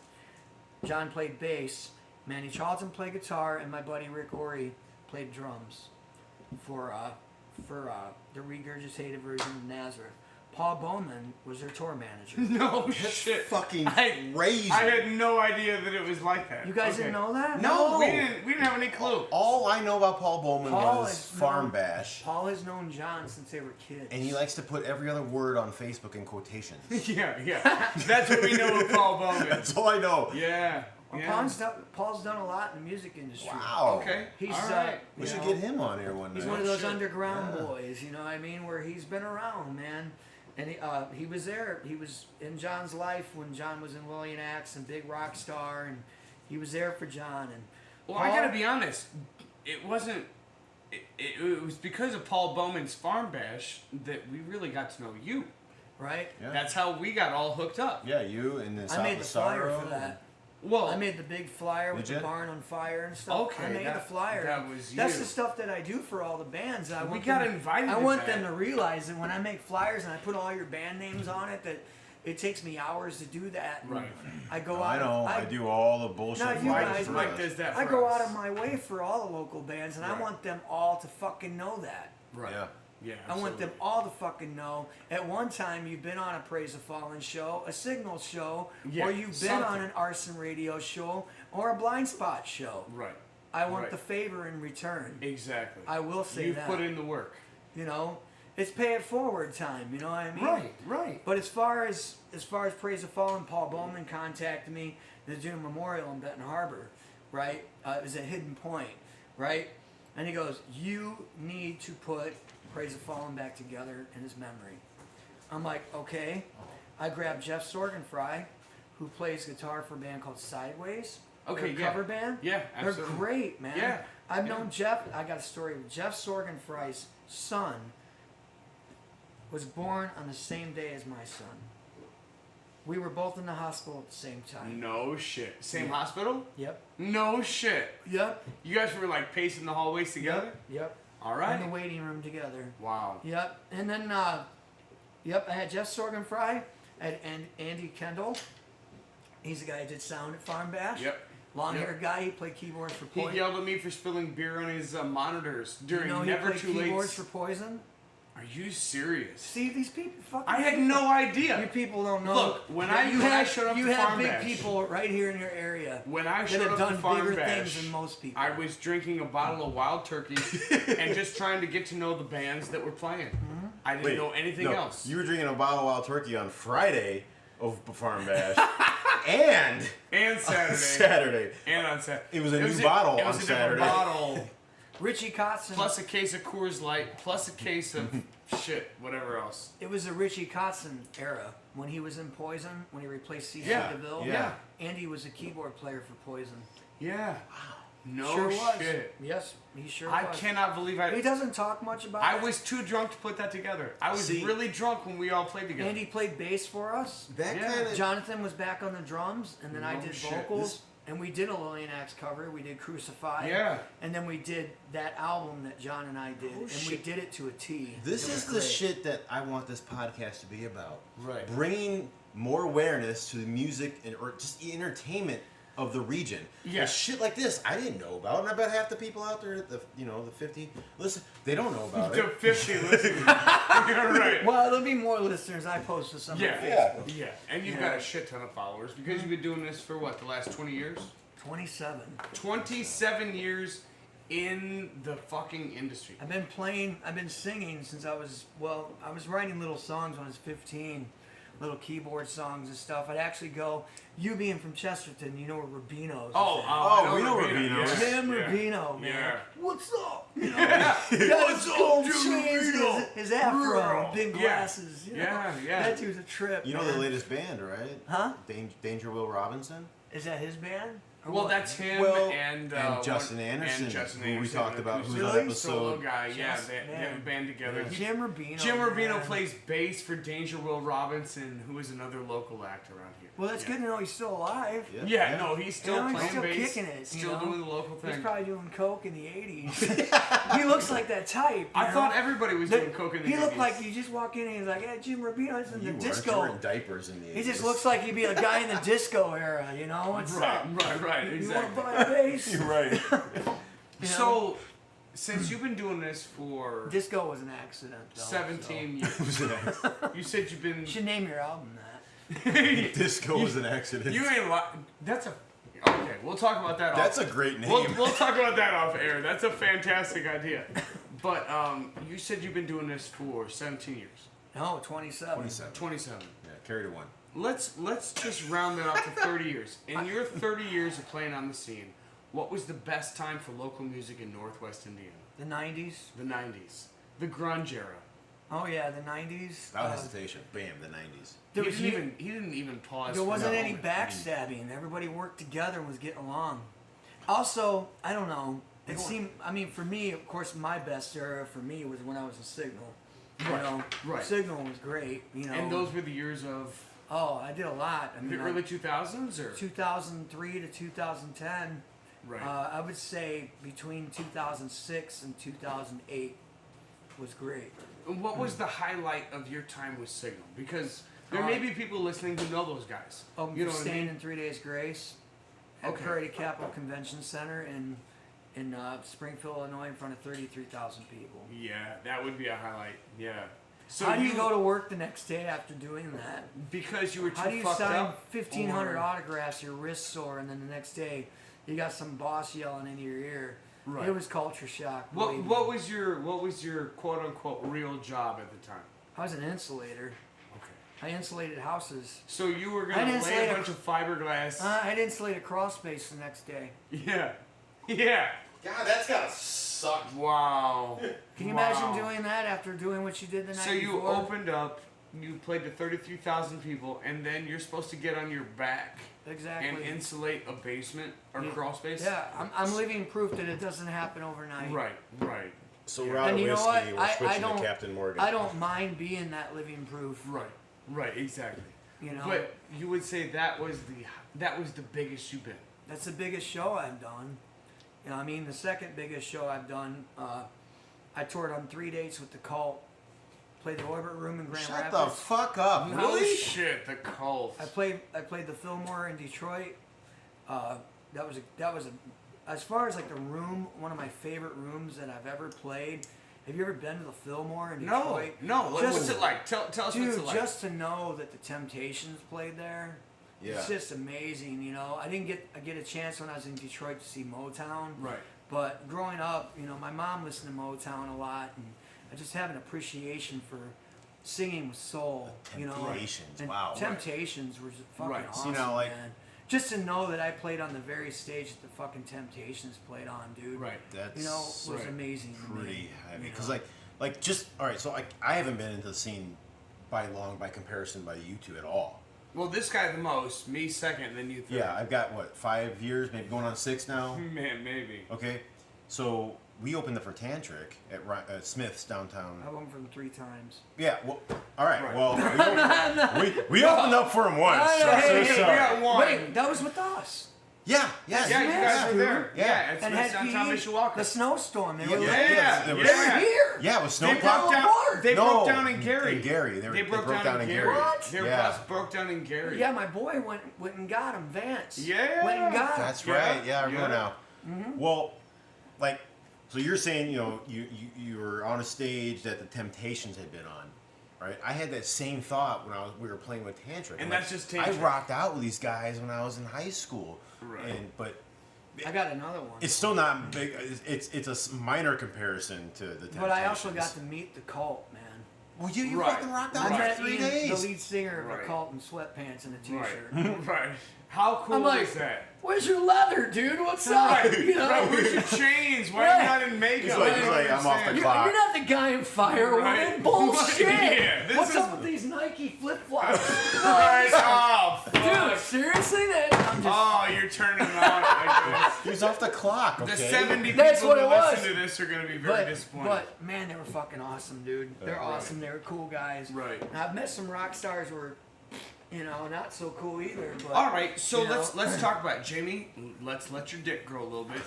John played bass. Manny Charlton played guitar, and my buddy Rick Ory played drums for the regurgitated version of Nazareth. Paul Bowman was their tour manager. No shit. Fucking I- crazy. I had no idea that it was like that. You guys Okay. didn't know that? No, we didn't have any clue. All I know about Paul Bowman Paul was is Farm known- Bash. Paul has known John since they were kids. And he likes to put every other word on Facebook in quotations. Yeah. That's what we know of Paul Bowman. That's all I know. Yeah. Well, Yeah. Paul's done a lot in the music industry. Wow. Okay. He's All right. We you should know, get him on here one night. He's one of those shit. underground Yeah. boys, you know what I mean? Where he's been around, man. And he was there. He was in John's life when John was in William Axe and Big Rock Star, and he was there for John. And Well, I gotta be honest. It wasn't it was because of Paul Bowman's Farm Bash that we really got to know you. Right? Yeah. That's how we got all hooked up. Yeah, you and then I made the flyer for that. Well, I made the big flyer with Did the ya? barn on fire and stuff. Okay, I made the flyer. that was That's you. the stuff that I do for all the bands. I We want got them- invited I to want that. them to realize that when I make flyers and I put all your band names on it, that it takes me hours to do that. And Right. I go I out. know. I do all the bullshit No, you flyers guys- for Mike us. does that for I go us. out of my way for all the local bands, and I Right. want them all to fucking know that. Right. Yeah. Yeah. I want them absolutely. all to fucking know. At one time, you've been on a Praise the Fallen show, a Signal show, Yeah, or you've been something. on an Arson Radio show, or a Blind Spot show. Right. I want Right. the favor in return. Exactly. I will say You've that. put in the work. You know, it's pay it forward time. You know what I mean? Right. Right. But as far as Praise the Fallen, Paul Bowman contacted me. They're doing a memorial in Benton Harbor, right? It was at Hidden Point, right? And he goes, "You need to put Praise the Fallen back together in his memory." I'm like, okay. I grabbed Jeff Sorgenfry, who plays guitar for a band called Sideways. Okay, They're a yeah. cover band. Yeah, They're absolutely. great, man. Yeah, I've yeah. known Jeff. I got a story with Jeff Sorgenfry's son was born on the same day as my son. We were both in the hospital at the same time. No shit. Same Yeah. hospital? Yep. No shit. Yep. You guys were like pacing the hallways together? Yep. All In right. the waiting room together. Wow. Yep. And then, I had Jeff Sorgenfry and Andy Kendall. He's the guy who did sound at Farm Bash. Yep. Long-haired guy. He played keyboards for He Poison. yelled at me for spilling beer on his monitors during You know, he Never played Too Late. keyboards for Poison. Are you serious? See, these people fucking. I had people. no idea. You people don't know. Look, when that I showed up you to have Farm big Bash. people right here in your area When I that showed have up done to Farm bigger Bash, things than most people. I was drinking a bottle of Wild Turkey and just trying to get to know the bands that were playing. Mm-hmm. I didn't know anything else. You were drinking a bottle of Wild Turkey on Friday of Farm Bash, and And Saturday. on Saturday. And on Saturday. It was a new bottle It was on a different Saturday. bottle. Richie Kotzen. Plus a case of Coors Light. Plus a case of shit. Whatever else. It was the Richie Kotzen era when he was in Poison, when he replaced C.C. Yeah, DeVille. yeah. Andy was a keyboard player for Poison. Yeah. No sure was. shit. Yes, he sure I was. cannot believe He I. doesn't talk much about I it. was too drunk to put that together. I was See- really drunk when we all played together. Andy played bass for us. That Yeah. kind of Jonathan was back on the drums, and then I No did shit. vocals. And we did a Lillian Axe cover. We did Crucify. Yeah. And then we did that album that John and I did. and we shit. did it to a T. This It was is the great. shit that I want this podcast to be about. Right. Bringing more awareness to the music and or just the entertainment of the region. Yeah. And shit like this I didn't know about, and I bet half the people out there at the the 50 listen, they don't know about To it. 50 listeners. You're right. Well, there'll be more listeners. I posted some Yeah. on Facebook. Yeah. And you've got a shit ton of followers because you've been doing this for what, the last 20 years? 27. 27 years in the fucking industry. I've been singing since I was writing little songs when I was 15, little keyboard songs and stuff. I'd actually go, you being from Chesterton, you know where Rubino's is at. we know Rubino's. Yeah. Jim Yeah. Rubino, man. Yeah. What's up? You know, what's up, Jim chains, Rubino? his afro, Girl. big Yeah. glasses. You know? Yeah. That dude's a trip. You know man. the latest band, right? Huh? Danger Will Robinson? Is that his band? Or Well, what? that's him Well, and Justin Anderson, and Justin who we Anderson, talked about, who's acoustic on Really? solo episode. guy. Yeah, Just- they have a man. band together. Yeah. Jim Rubino. Jim Rubino man. plays bass for Danger Will Robinson, who is another local act around here. Well, that's Yeah. good to know he's still alive. Yeah, no, he's still You know, he's playing still bass, kicking it, you still know? doing the local He's thing. probably doing coke in the 80s. He looks like that type. I you thought know? everybody was doing coke in the He looked 80s. like you just walk in and he's like, "Hey, Jim Rubino's in the You weren't. You disco." were in diapers in the He just 80s. looks like he'd be a guy in the disco era, you know? It's Right, right, You exactly. want to buy a bass? You're right. You know? So, since you've been doing this for Disco was an accident, though. 17 years, It was an accident. you said you've been. You should name your album that. Disco was an accident. You ain't That's a. Okay, we'll talk about that. That's off. a great name. We'll talk about that off air. That's a fantastic idea. But you said you've been doing this for 17 years. No, 27. 27. 27. Yeah, carry to one. Let's just round that off to 30 years. In your 30 years of playing on the scene, what was the best time for local music in Northwest Indiana? The 90s. The 90s, the grunge era. Oh, yeah, the 90s. Without hesitation. Bam, the 90s. There He was didn't even pause. There for wasn't a any moment. backstabbing. Everybody worked together and was getting along. Also, I don't know. It seemed, I mean, for me, of course, my best era for me was when I was a Signal. You know, right. Signal was great. You know, And those were the years of oh, I did a lot. I mean, the early 2000s, or 2003 to 2010. right. I would say between 2006 and 2008 was great. And what was the highlight of your time with Signal? Because there may be people listening who know those guys. Oh, you know what I staying mean? in 3 Days Grace at Okay. Prairie Capital Convention Center in Springfield, Illinois, in front of 33,000 people. Yeah, that would be a highlight. Yeah. So How do you go to work the next day after doing that? Because you were too How do you fucked sign up? 1,500 or- autographs, your wrist sore, and then the next day you got some boss yelling into your ear? Right. It was culture shock. What believe me. was your quote unquote real job at the time? I was an insulator. Okay. I insulated houses. So you were I gonna didn't lay say a it- bunch of fiberglass. I'd insulate a crawl space the next day. Yeah. Yeah. God, that's gotta suck. Wow. Can you Wow. imagine doing that after doing what you did the night So you before? opened up, you played to 33,000 people, and then you're supposed to get on your back Exactly. and insulate a basement or Yeah. crawl space? Yeah, I'm living proof that it doesn't happen overnight. Right, right, So Yeah. we're out And of you know whiskey. what? We're I switching don't- to Captain Morgan. I don't mind being that living proof. right, exactly. You know, But you would say that was the biggest you've been. that's the biggest show I've done. You know, I mean, the second biggest show I've done, I toured on 3 dates with the Cult. Played the Orbit Room in Grand Shut Rapids. the fuck up. Holy shit, the Cult. I played the Fillmore in Detroit. That was a as far as like the room, one of my favorite rooms that I've ever played. Have you ever been to the Fillmore in No, Detroit? no. Just- What's it like? Tell us what's Dude, it like. just to know that the Temptations played there, Yeah. it's just amazing. You know, I didn't get a chance when I was in Detroit to see Motown. Right. But growing up, you know, my mom listened to Motown a lot, and I just have an appreciation for singing with soul. You know, Temptations, and wow. Temptations were fucking Right. awesome, You know, like- man. Just to know that I played on the very stage that the fucking Temptations played on, dude. Right. That's You know, was Right. amazing. to me, pretty heavy. you Because know? like just all right. So I haven't been into the scene by comparison by you two at all. Well, this guy the most, me second, then you third. Yeah, I've got what 5 years, maybe going on 6 now. Man, maybe. Okay, so we opened up for Tantric at Smith's downtown. I've opened for them 3 times. Yeah, well, all right. Right. Well, we opened up for him once. I know, So, hey, so- hey, We got one. Wait, that was with us. yeah, yes, Yeah, you guys were there. Yeah. Yeah, it's And Smith's had downtown PE, Mishawaka. the snowstorm. They were Yeah, like, Yeah, there yeah. was- they were here. Yeah, it was They snowplow. broke down. apart. They No, broke down in Gary. in Gary. They broke down in Gary. What? Their Yeah. bus broke down in Gary. Yeah, my boy went and got him, Vance. Yeah. Went and got him. That's Yeah, right. Yeah, I remember yeah. now. Well, like, so you're saying, you know, you were on a stage that the Temptations had been on, right? I had that same thought when we were playing with Tantric. And like, that's just I Tantric. rocked out with these guys when I was in high school, Right. but I got another one. it's still not big. It's a minor comparison to the Temptations. But I also got to meet the Cult, man. Well, you Right. fucking rocked I out met for 3 Ian, days. the lead singer of Right. the Cult, in sweatpants and a t-shirt. Right. Right. How cool I'm like, is that? where's your leather, dude? What's Right. up? You know? Right. Where's your chains? Why are Right. you not in makeup? He's like, I don't I'm off the understand. clock. You're not the guy in Firewood. Right. Bullshit. Yeah, this What's is- up with these Nike flip-flops? Right. Oh, fuck. Dude, seriously? I'm just... Oh, you're turning on it like He was off the clock. Okay. this. The 70 That's people what who it was. listen to this are going to be very disappointed. But man, they were fucking awesome, dude. They're Right. awesome. They were cool guys. Right. And I've met some rock stars who were, you know, not so cool either. But All right, so you know. let's talk about it. Jamie. Let's let your dick grow a little bit.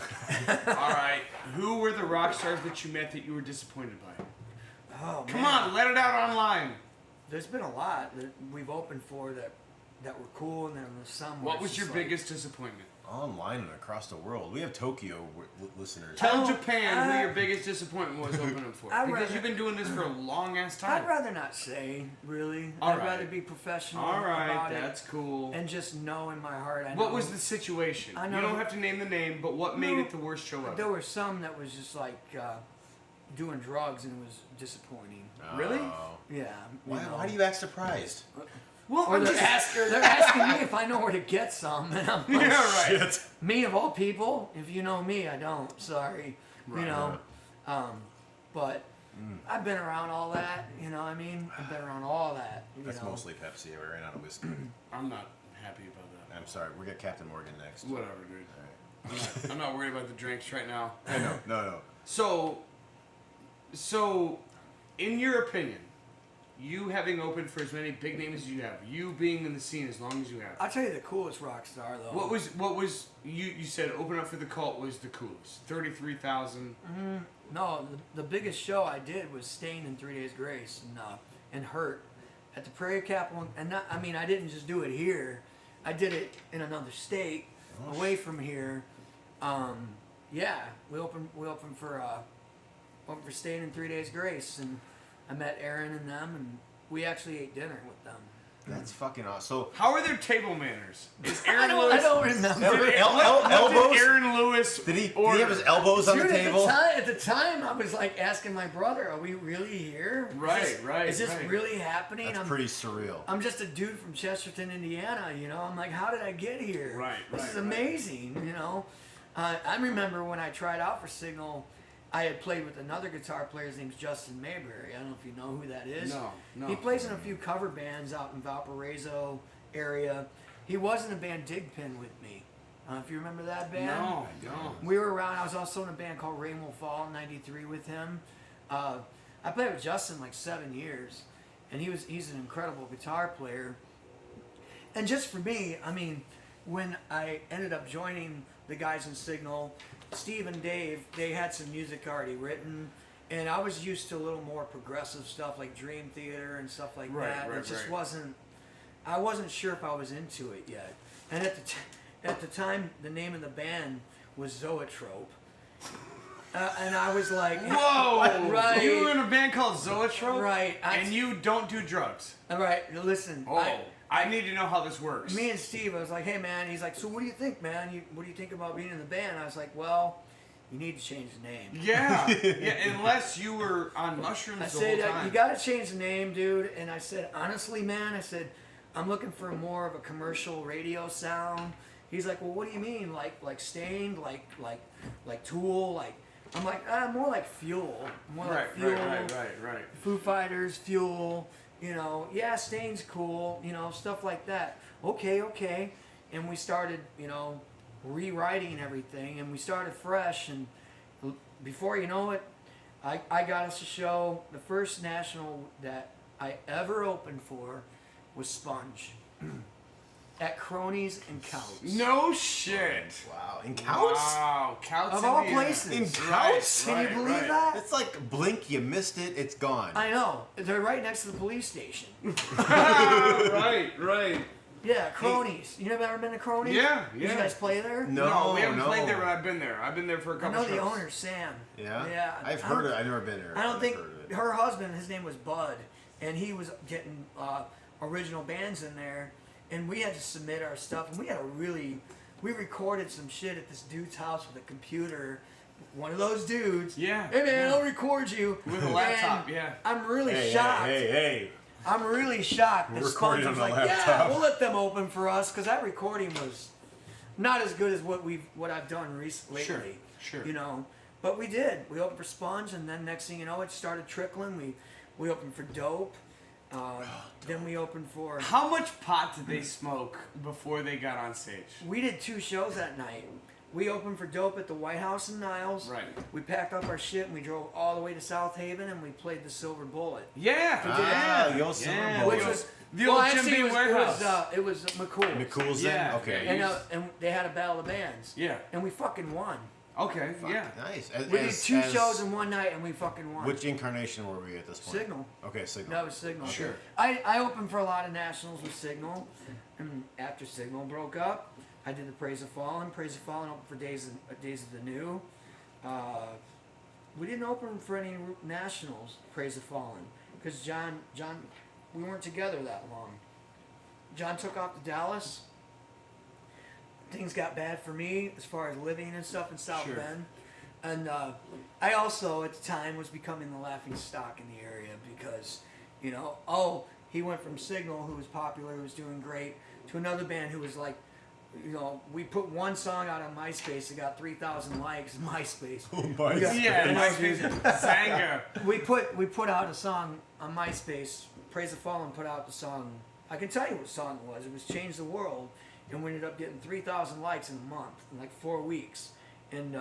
All right, who were the rock stars that you met that you were disappointed by? Oh, Come man. on, let it out online. There's been a lot that we've opened for that were cool, and then there's some. where What it's was your just like, biggest disappointment? Online and across the world. We have Tokyo listeners. Tell Oh, Japan who your biggest disappointment was opening for, I'd because rather- you've been doing this for a long ass time. I'd rather not say, really. All I'd right. rather be professional All right, about that's cool. it and just know in my heart. I What know was the situation? I You know. don't have to name the name, but what made No, it the worst show ever? There were some that was just like doing drugs and it was disappointing. Really? Oh. Yeah. Why do you act surprised? Well, Or I'm they're, just they're asking me if I know where to get some, and I'm like, yeah, right. Shit. me of all people. If you know me, I don't. Sorry, Right. you know. But I've been around all that. You know, what I mean, I've been around all that. You That's know. mostly Pepsi. We're ran out of whiskey. I'm not happy about that. I'm sorry. We got Captain Morgan next. Whatever, dude. I'm not worried about the drinks right now. I know. No. So, in your opinion, you having opened for as many big names as you have, you being in the scene as long as you have, I'll tell you the coolest rock star though. what was you said open up for the Cult was the coolest? 33,000. No, the biggest show I did was Stained in 3 Days Grace and Hurt at the Prairie Capital. And not, I mean, I didn't just do it here. I did it in another state, away from here. Yeah, we opened for Stained in 3 Days Grace, and I met Aaron and them, and we actually ate dinner with them. That's fucking awesome. So How are their table manners? Is Aaron I Lewis? don't remember. Did elbows? Aaron Lewis Did he order? have his elbows on the Dude, table? at the time, I was like asking my brother, "Are we really here? Is this Right. really happening?" That's pretty surreal. I'm just a dude from Chesterton, Indiana. You know, I'm like, how did I get here? This is right. amazing. You know, I remember when I tried out for Signal, I had played with another guitar player. His name's Justin Mayberry. I don't know if you know who that is. No. He plays in a few cover bands out in Valparaiso area. He was in a band Digpin with me. If you remember that band. No. We were around. I was also in a band called Rain Will Fall in '93 with him. I played with Justin like 7 years, and he's an incredible guitar player. And just for me, I mean, when I ended up joining the guys in Signal, Steve and Dave, they had some music already written, and I was used to a little more progressive stuff like Dream Theater and stuff like that. It just wasn't. I wasn't sure if I was into it yet. And at the time, the name of the band was Zoetrope. And I was like, Whoa! Right. You were in a band called Zoetrope? Right. And you don't do drugs? All right, listen. I need to know how this works. Me and Steve, I was like, hey, man. He's like, so what do you think, man? What do you think about being in the band? I was like, well, you need to change the name. Yeah, unless you were on mushrooms I the said, whole time. you got to change the name, dude. And I said, honestly, man, I said, I'm looking for more of a commercial radio sound. He's like, well, what do you mean? Like Stained, like Tool, like. I'm like, more like Fuel. More like Fuel. Right. Foo Fighters, Fuel, you know, yeah, Stain's cool, you know, stuff like that. Okay. And we started, you know, rewriting everything, and we started fresh, and before you know it, I got us a show. The first national that I ever opened for was Sponge. At Cronies and Couts. No shit. Wow. In Couts? Wow. Couts Of all places. In Couts? Can you believe that? It's like blink, you missed it, it's gone. I know. They're right next to the police station. Right. Yeah, Cronies. You never been to Cronies? Yeah. Did you guys play there? No, we haven't played there, but I've been there. I've been there for a I couple know the shows. owner, Sam. Yeah? Yeah. I've heard it. I've never been there. I don't I've think heard of it. her husband, his name was Bud, and he was getting original bands in there, and we had to submit our stuff, and we recorded some shit at this dude's house with a computer. One of those dudes. Yeah. Hey man, I'll record you. With a laptop, And yeah. I'm really Hey, shocked. hey. I'm really shocked that We're Sponge recording was on a like, yeah, laptop." we'll let them open for us, because that recording was not as good as what I've done recently. Sure. You know, but we did. We opened for Sponge, and then next thing you know, it started trickling. We opened for Dope. Then we opened for. How much pot did they smoke before they got on stage? We did 2 shows that night. We opened for Dope at the White House in Niles. Right. We packed up our shit and we drove all the way to South Haven, and we played the Silver Bullet. Yeah. the old Silver Yeah. Bullet. Which was The old Jim actually, Beam warehouse. It was McCool. McCool's Yeah. in? Okay. And they had a battle of bands. Yeah. And we fucking won. Okay. Yeah. Nice. We did 2 shows in one night, and we fucking won. Which incarnation were we at this point? Signal. Okay, Signal. That was Signal. Sure. I opened for a lot of nationals with Signal, and after Signal broke up, I did the Praise of Fallen. Praise of Fallen opened for Days of the New. We didn't open for any nationals. Praise of Fallen, because John, we weren't together that long. John took off to Dallas. Things got bad for me as far as living and stuff in South Sure. Bend. And I also, at the time, was becoming the laughing stock in the area because, you know, he went from Signal, who was popular, who was doing great, to another band who was like, you know, we put one song out on MySpace, it got 3,000 likes, MySpace. Yeah. Zanga. We put out a song on MySpace. Praise the Fallen put out the song. I can tell you what song it was. It was "Change the World," and we ended up getting 3,000 likes in a month, in like 4 weeks. And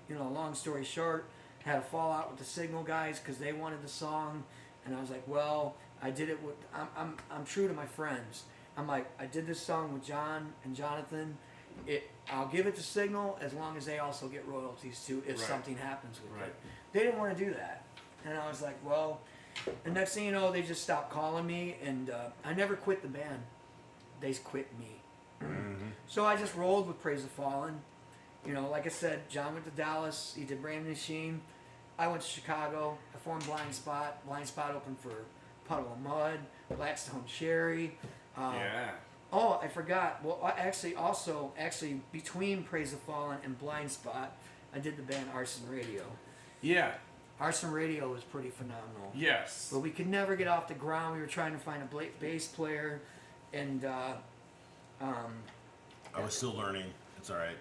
you know, long story short, had a fallout with the Signal guys because they wanted the song, and I was like, well, I did it with. I'm true to my friends. I'm like, I did this song with John and Jonathan. I'll give it to Signal as long as they also get royalties too if something happens with it. They didn't want to do that, and I was like, well. The next thing you know, they just stopped calling me, and I never quit the band. They quit me. So I just rolled with Praise the Fallen. You know, like I said, John went to Dallas. He did Brand New Machine. I went to Chicago. I formed Blind Spot. Blind Spot opened for Puddle of Mud, Blackstone Cherry. Oh, I forgot. Well, actually, between Praise the Fallen and Blind Spot, I did the band Arson Radio. Yeah. Arson Radio was pretty phenomenal. Yes. But we could never get off the ground. We were trying to find a bass player, and I was still learning. It's all right.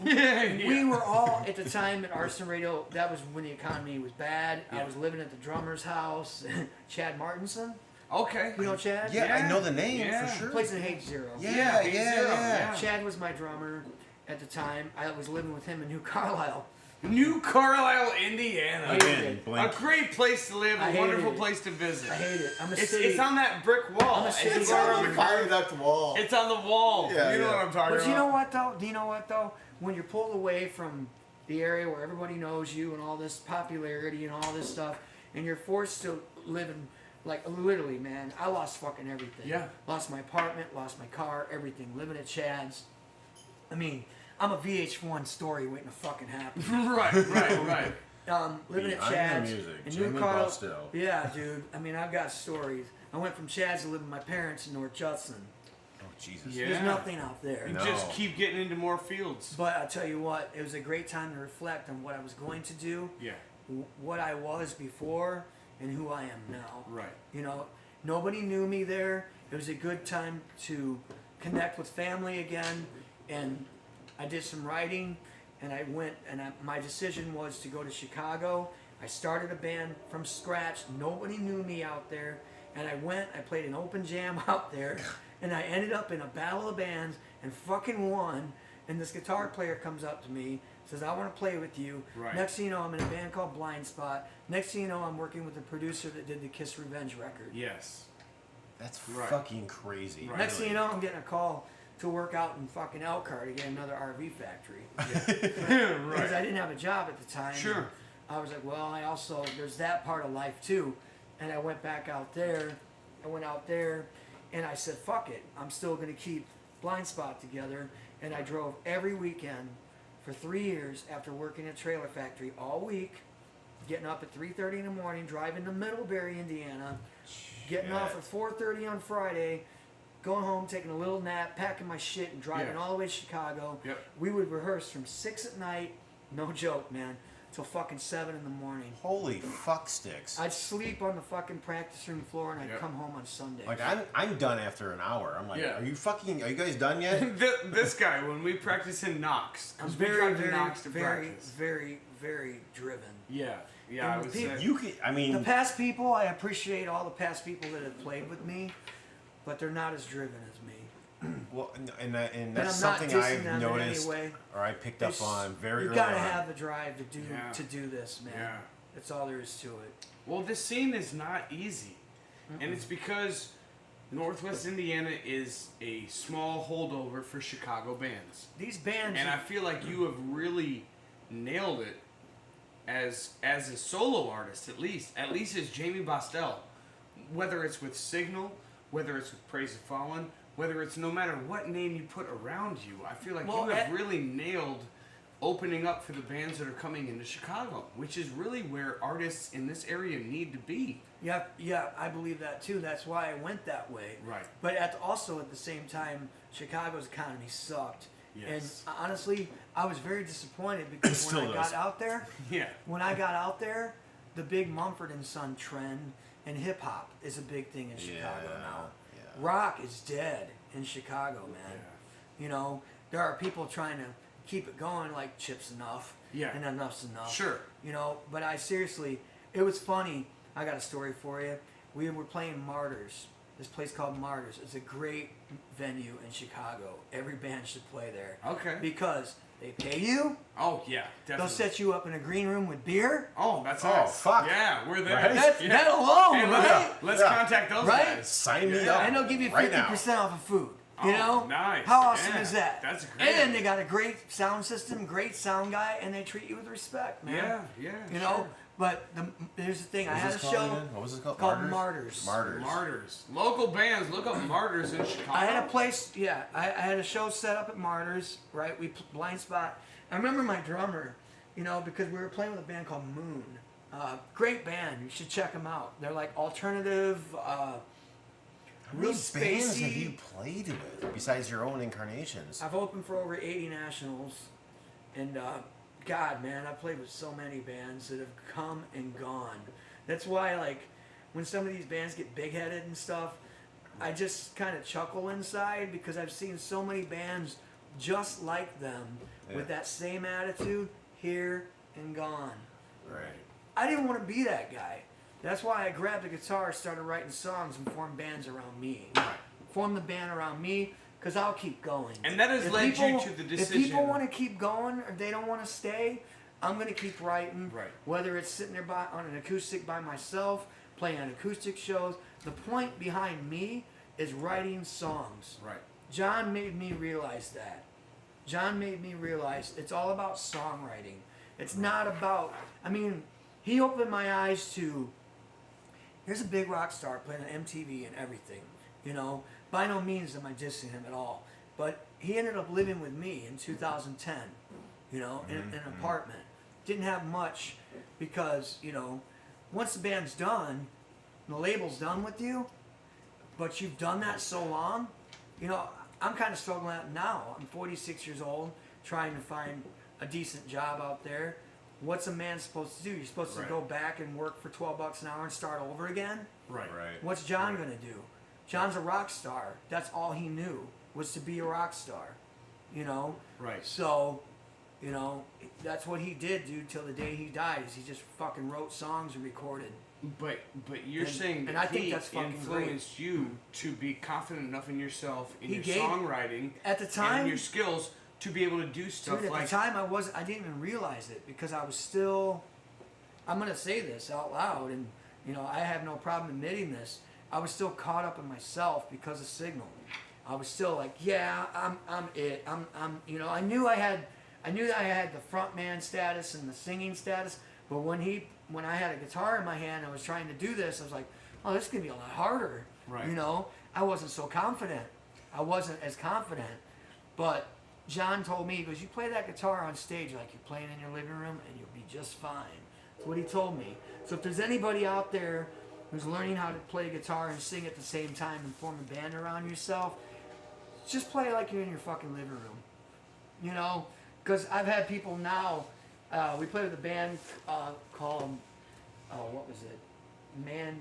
we were all at the time at Arson Radio. That was when the economy was bad. I was living at the drummer's house. Chad Martinson. Okay. You know Chad? Yeah, I know the name for sure. Plays in H0. Yeah. Chad was my drummer at the time. I was living with him in New Carlisle. New Carlisle, Indiana. Again, A great place to live, a wonderful place to visit. I hate it. It's on that brick wall. It's on the viaduct wall. It's on the wall. Yeah, you know what I'm talking about. But you know what though? Do you know what though? When you're pulled away from the area where everybody knows you and all this popularity and all this stuff, and you're forced to live in, like, literally, man, I lost fucking everything. Yeah. Lost my apartment, lost my car, everything. Living at Chad's. I mean, I'm a VH1 story waiting to fucking happen. right. Living at Behind the Chad's music, in Jammie New Carlisle. Bosstel. Yeah, dude. I mean, I've got stories. I went from Chad's to living with my parents in North Judson. Oh, Jesus. Yeah. There's nothing out there. You No. just keep getting into more fields. But I'll tell you what, it was a great time to reflect on what I was going to do, Yeah. what I was before, and who I am now. Right. You know, nobody knew me there. It was a good time to connect with family again, and I did some writing, and I went, and my decision was to go to Chicago. I started a band from scratch. Nobody knew me out there, and I went, I played an open jam out there, and I ended up in a battle of bands and fucking won. And this guitar player comes up to me, says, I want to play with you. Right. Next thing you know, I'm in a band called Blind Spot. Next thing you know, I'm working with the producer that did the Kiss Revenge record. Yes. That's Right. fucking crazy. Right. Next thing you know, I'm getting a call to work out in fucking Elkhart to get another RV factory. Because I didn't have a job at the time. Sure. I was like, well, there's that part of life too. And I went back out there. I went out there and I said, fuck it. I'm still going to keep Blind Spot together. And I drove every weekend for 3 years after working at Trailer Factory all week, getting up at 3:30 in the morning, driving to Middlebury, Indiana, getting off at 4:30 on Friday, going home, taking a little nap, packing my shit, and driving all the way to Chicago. Yep. We would rehearse from 6 at night, no joke, man, till fucking 7 in the morning. Holy fuck sticks. I'd sleep on the fucking practice room floor, and I'd Yep. come home on Sunday. Like, I'm done after an hour. I'm like, Yeah. are you guys done yet? This guy, when we practice in Knox, I'm 'cause we very, drive to very, Knox to very, practice. very, very driven. Yeah. And I the would people- say. You could, I mean, The past people, I appreciate all the past people that have played with me, but they're not as driven as me. well, and that's I'm not something dissing I've them in noticed, any way. or I picked up on very You early gotta on. have the drive to do Yeah. this, man. Yeah. That's all there is to it. Well, this scene is not easy. And it's because Northwest Indiana is a small holdover for Chicago bands. These bands, And I feel like you have really nailed it as a solo artist, at least as Jammie Bosstel. Whether it's with Signal, whether it's with Praise the Fallen, whether it's no matter what name you put around you, I feel like Well, you have really nailed opening up for the bands that are coming into Chicago, which is really where artists in this area need to be. yeah, I believe that too. That's why I went that way. Right. But also at the same time, Chicago's economy sucked. Yes. And honestly, I was very disappointed because when Still I does. got out there, Yeah. the big Mumford and Son trend and hip hop is a big thing in Chicago now. yeah. Rock is dead in Chicago, man. You know, there are people trying to keep it going like Chip's Enough. Yeah. And Enough's Enough. Sure. You know, but it was funny. I got a story for you. We were playing Martyrs This place called Martyrs. It's a great venue in Chicago. Every band should play there. Okay. Because they pay you. Oh yeah, definitely. They'll set you up in a green room with beer. Oh, that's Oh, nice. fuck. Yeah, we're there. Right? That alone, Hey, right? let's Yeah. contact those Right? guys. Sign me Yeah. up. And they'll give you right 50% now. off of food. You Oh, know? nice. How awesome Yeah, is that? that's great. And they got a great sound system, great sound guy, and they treat you with respect, man. Yeah, You sure. know? But here's the thing. I What had was a this show called again? What was it called? called Martyrs. Martyrs. Martyrs. Local bands, look up Martyrs in Chicago. I had a place, yeah. I had a show set up at Martyrs, right? We blind spot. I remember my drummer, you know, because we were playing with a band called Moon. Great band. You should check them out. They're like alternative, How real many bands have spacey. you played with besides your own incarnations? I've opened for over 80 nationals, and God, man, I've played with so many bands that have come and gone. That's why, like, when some of these bands get big-headed and stuff, I just kind of chuckle inside because I've seen so many bands just like them with that same attitude here and gone. Right. I didn't want to be that guy. That's why I grabbed the guitar, started writing songs, and formed bands around me. Right. Form the band around me, because I'll keep going. And that has If led people- you to the If decision. people want to keep going or they don't want to stay, I'm going to keep writing. Right. Whether it's sitting there on an acoustic by myself, playing on acoustic shows. The point behind me is writing songs. Right. John made me realize that. John made me realize it's all about songwriting. It's not about, I mean, he opened my eyes to, here's a big rock star playing on MTV and everything, you know. By no means am I dissing him at all. But he ended up living with me in 2010, you know, in an apartment. Didn't have much because, you know, once the band's done, the label's done with you, but you've done that so long, you know, I'm kind of struggling out now. I'm 46 years old, trying to find a decent job out there. What's a man supposed to do? You're supposed to Right. go back and work for 12 bucks an hour and start over again? Right. Right. What's John gonna do? John's a rock star. That's all he knew, was to be a rock star. You know? Right. So, you know, that's what he did, dude, till the day he died. Is he just fucking wrote songs and recorded. But you're And- saying and that I think he that's fucking influenced you to be confident enough in yourself, in He your gave- songwriting, at the time- and your skills to be able to do stuff Dude, at like the time I didn't even realize it because I was still, I'm gonna say this out loud, and you know I have no problem admitting this. I was still caught up in myself because of Signal. I was still like, yeah, I'm it. I'm you know I knew that I had the front man status and the singing status, but when I had a guitar in my hand, I was trying to do this. I was like, oh, this is gonna be a lot harder. Right. You know, I wasn't so confident. I wasn't as confident, but John told me, he goes, you play that guitar on stage like you're playing in your living room and you'll be just fine. That's what he told me. So if there's anybody out there who's learning how to play guitar and sing at the same time and form a band around yourself, just play like you're in your fucking living room. You know? Because I've had people now, we played with a band called, what was it? Man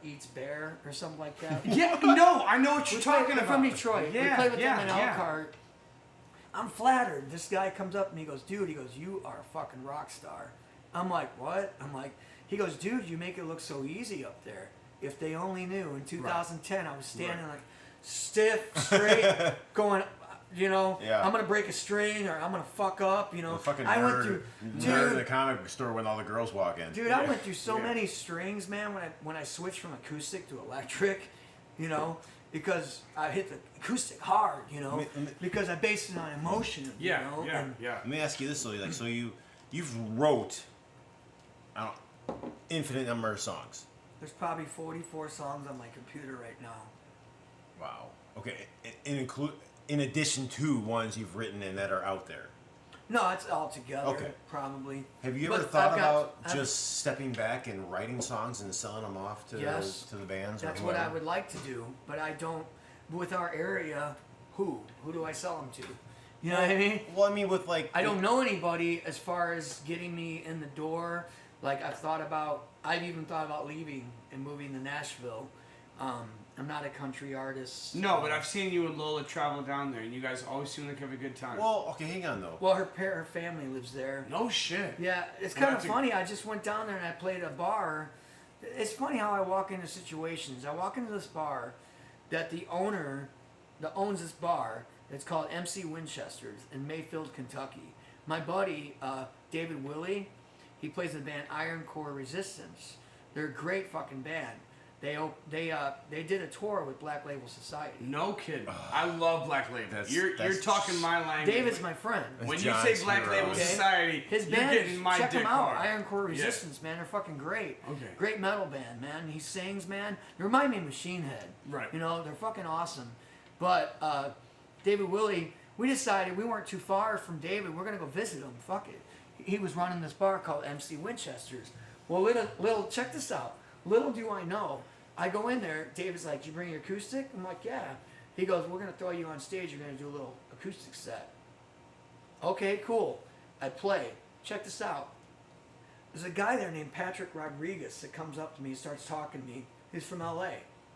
Eats Bear or something like that. Yeah, no, I know what you're We talking played, about. From Detroit. We Yeah, played with yeah, them in yeah. Elkhart. I'm flattered. This guy comes up and he goes, dude, he goes, you are a fucking rock star. I'm like, what? I'm like, he goes, dude, you make it look so easy up there. If they only knew. In 2010, I was standing like stiff, straight, going, you know, Yeah. I'm going to break a string or I'm going to fuck up, you know. The fucking I went nerd, through, nerd in the dude, comic store when all the girls walk in. Dude, I went through so many strings, man, when I switched from acoustic to electric, you know, because I hit the acoustic hard, you know, because I based it on emotion, Yeah, you know. yeah, and yeah. Let me ask you this, though. Like, so you've wrote, I don't, infinite number of songs. there's probably 44 songs on my computer right now. Wow. Okay. In addition to ones you've written and that are out there. No, it's all together, Okay. probably. Have you But ever thought I've about I've- just stepping back and writing songs and selling them off to Yes. to the bands? That's or what I whoever? would like to do, but I don't. With our area, who do I sell them to? You know what I mean? Well, I mean, with like I don't know anybody as far as getting me in the door. Like I've even thought about leaving and moving to Nashville. I'm not a country artist. No, but I've seen you and Lola travel down there, and you guys always seem like you have a good time. Well, okay, hang on though. Well, her family lives there. no shit. Yeah, it's Well, kind of that's a- funny. I just went down there and I played a bar it's funny how I walk into situations. I walk into this bar that the owner that owns this bar, it's called MC Winchester's in Mayfield, Kentucky. My buddy, David Willie, he plays in the band Iron Core Resistance. They're a great fucking band. They did a tour with Black Label Society. No kidding. I love Black Label. You're that's- talking my language. David's my friend. When you John's say Black hero. Label Okay. Society, His you're band, getting my check dick them out. hard. Iron Core Yeah. Resistance, man. They're fucking great. Okay. Great metal band, man. He sings, man. They remind me of Machine Head. Right. You know, they're fucking awesome. But David Willie, we decided we weren't too far from David. We're gonna go visit him. Fuck it. He was running this bar called MC Winchester's. Well, little check this out. Little do I know, I go in there. David's like, "Did you bring your acoustic?" I'm like, "Yeah." He goes, "We're gonna throw you on stage. You're gonna do a little acoustic set." Okay, cool. I play. Check this out. There's a guy there named Patrick Rodriguez that comes up to me and starts talking to me. He's from LA,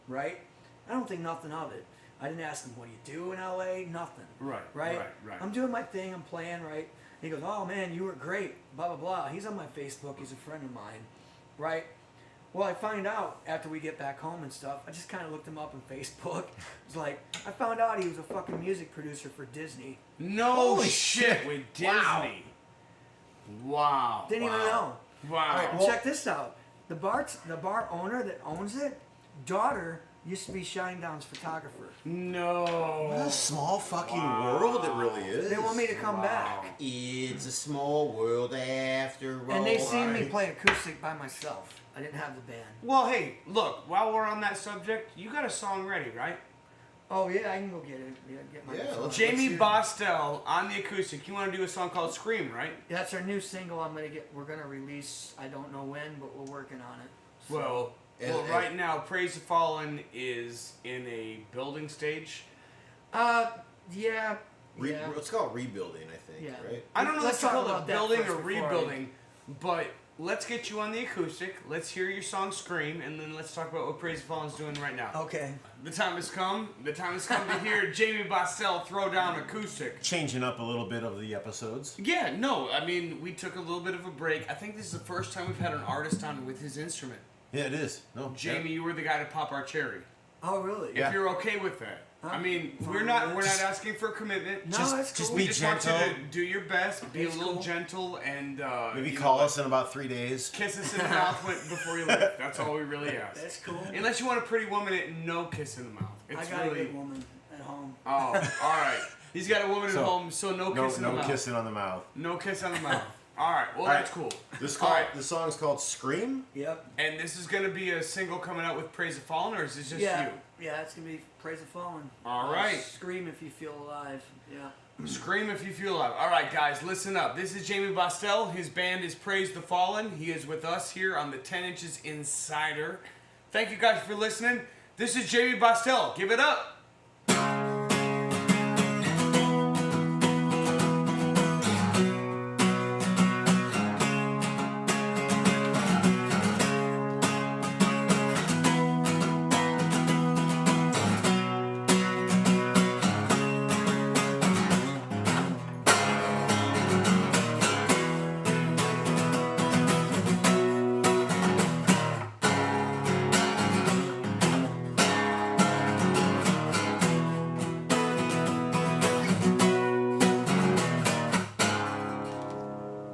right? I don't think nothing of it. I didn't ask him, "What do you do in LA?" Nothing. Right. I'm doing my thing. I'm playing, right? He goes, "Oh man, you were great." Blah blah blah. He's on my Facebook. He's a friend of mine, right? Well, I find out after we get back home and stuff. I just kind of looked him up on Facebook. It's like I found out he was a fucking music producer for Disney. No Holy shit shit. with Disney. Wow. Wow. Didn't even know. Wow. And check this out. The bar owner that owns it, daughter used to be Shinedown's photographer. No. What a small fucking world it really is. They want me to come back. It's a small world after all. And they seen me right? play acoustic by myself. I didn't have the band. Well, hey, look, while we're on that subject, you got a song ready, right? Oh yeah, I can go get it. Yeah, get my Yeah, guitar. let's- Jammie hear it. Bosstel on the acoustic. You want to do a song called Scream, right? That's our new single. We're gonna release. I don't know when, but we're working on it. So- Well, And- right now, Praise the Fallen is in a building stage. Yeah. Re- Yeah. It's called rebuilding, I think, Yeah. right? I don't know Let's if it's talk called about a that building first or before I- rebuilding, but let's get you on the acoustic. Let's hear your song Scream, and then let's talk about what Praise the Fallen's doing right now. Okay. The time has come. The time has come to hear Jammie Bosstel throw down acoustic. Changing up a little bit of the episodes. Yeah, no, I mean, we took a little bit of a break. I think this is the first time we've had an artist on with his instrument. Yeah, it is. No, Jamie, you were the guy to pop our cherry. Oh really? Yeah. If you're okay with that. I mean, Fine we're with not that. asking for commitment. No, Just- that's just cool. be We just want you to gentle. do your best, be It's a little cool. gentle, and maybe you call know, us in about 3 days. kiss us in the mouth before you leave. That's all we really ask. That's cool. Unless you want a pretty woman, no kiss in the mouth. It's I got really. a good woman at home. Oh, all right. He's got a woman So, at home, so no kiss in the No mouth. kissing on the mouth. No kiss on the mouth. All right. Well, All right. that's cool. All right. The song's called Scream. Yep. And this is going to be a single coming out with Praise the Fallen, or is this just Yeah. you? Yeah, it's gonna be Praise the Fallen. All right. Scream if you feel alive. Yeah. Scream if you feel alive. All right, guys, listen up. This is Jammie Bosstel. His band is Praise the Fallen. He is with us here on the 10 Inches Insider. Thank you guys for listening. This is Jammie Bosstel. Give it up.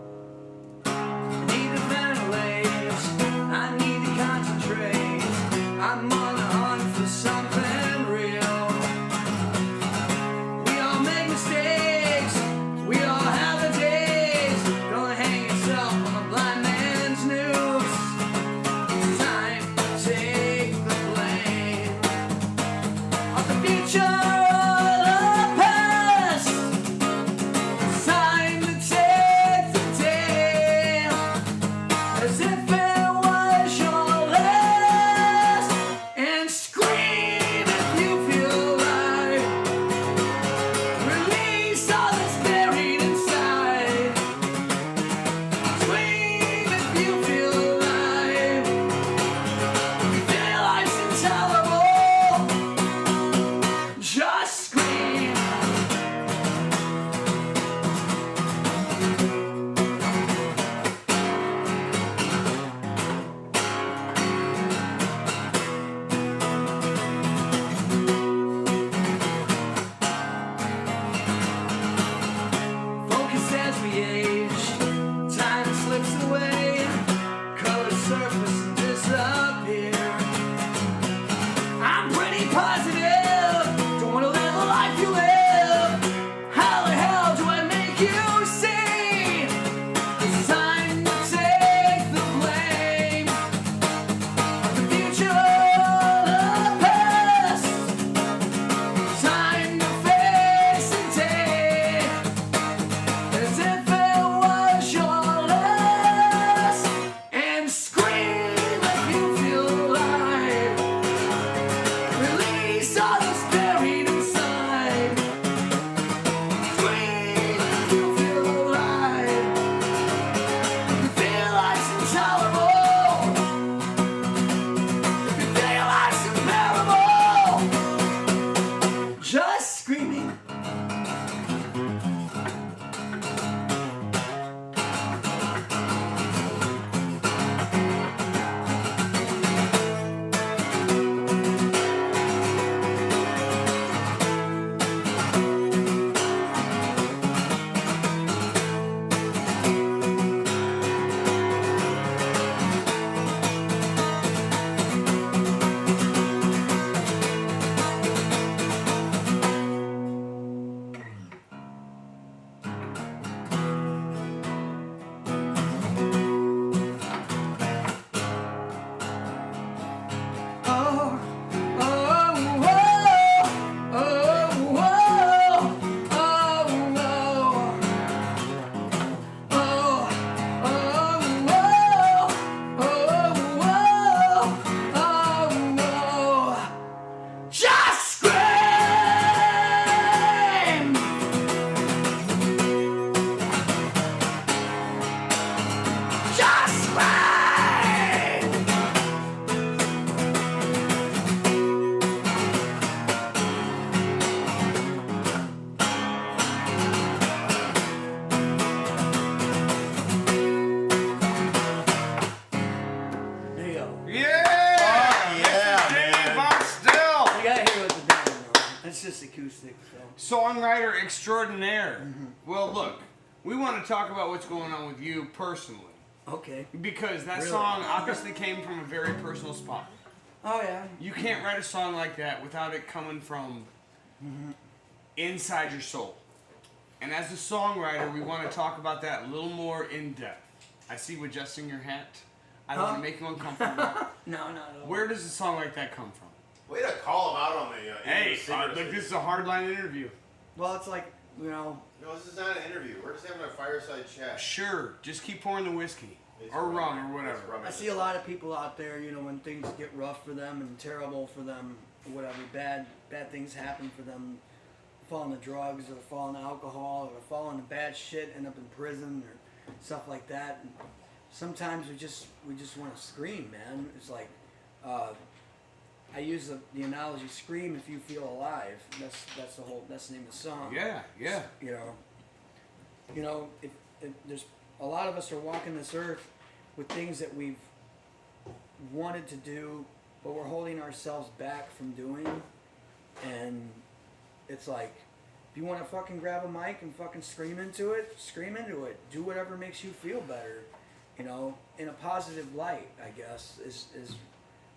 I need to ventilate. I need to concentrate. I'm on the hunt for something real. We all make mistakes. We all have the days. Gonna hang yourself on a blind man's noose. It's time to take the blame of the future or the past. It's time to take the day as if it was your last, and scream if you feel right. Release all that's buried inside. Scream if you feel alive. If you feel life's intolerable, just just acoustic. So. Songwriter extraordinaire. Well, look, we want to talk about what's going on with you personally. Okay. Because that Really? song obviously came from a very personal spot. Oh yeah. You can't write a song like that without it coming from inside your soul. And as a songwriter, we want to talk about that a little more in depth. I see you adjusting your hat. I don't want to make you uncomfortable. No, not at all. Where does a song like that come from? Way to call him out on the. Hey, look, this is a hardline interview. Well, it's like, you know. No, this is not an interview. We're just having a fireside chat. Sure, just keep pouring the whiskey. It's Or rum or whatever. I see a lot of people out there, you know, when things get rough for them and terrible for them, or whatever, bad things happen for them, fall into drugs or fall into alcohol or fall into bad shit, end up in prison or stuff like that. And sometimes we just want to scream, man. It's like, I use the analogy, scream if you feel alive. That's the name of the song. Yeah. You know, if there's a lot of us are walking this earth with things that we've wanted to do, but we're holding ourselves back from doing. And it's like, if you want to fucking grab a mic and fucking scream into it, scream into it. Do whatever makes you feel better, you know, in a positive light, I guess, is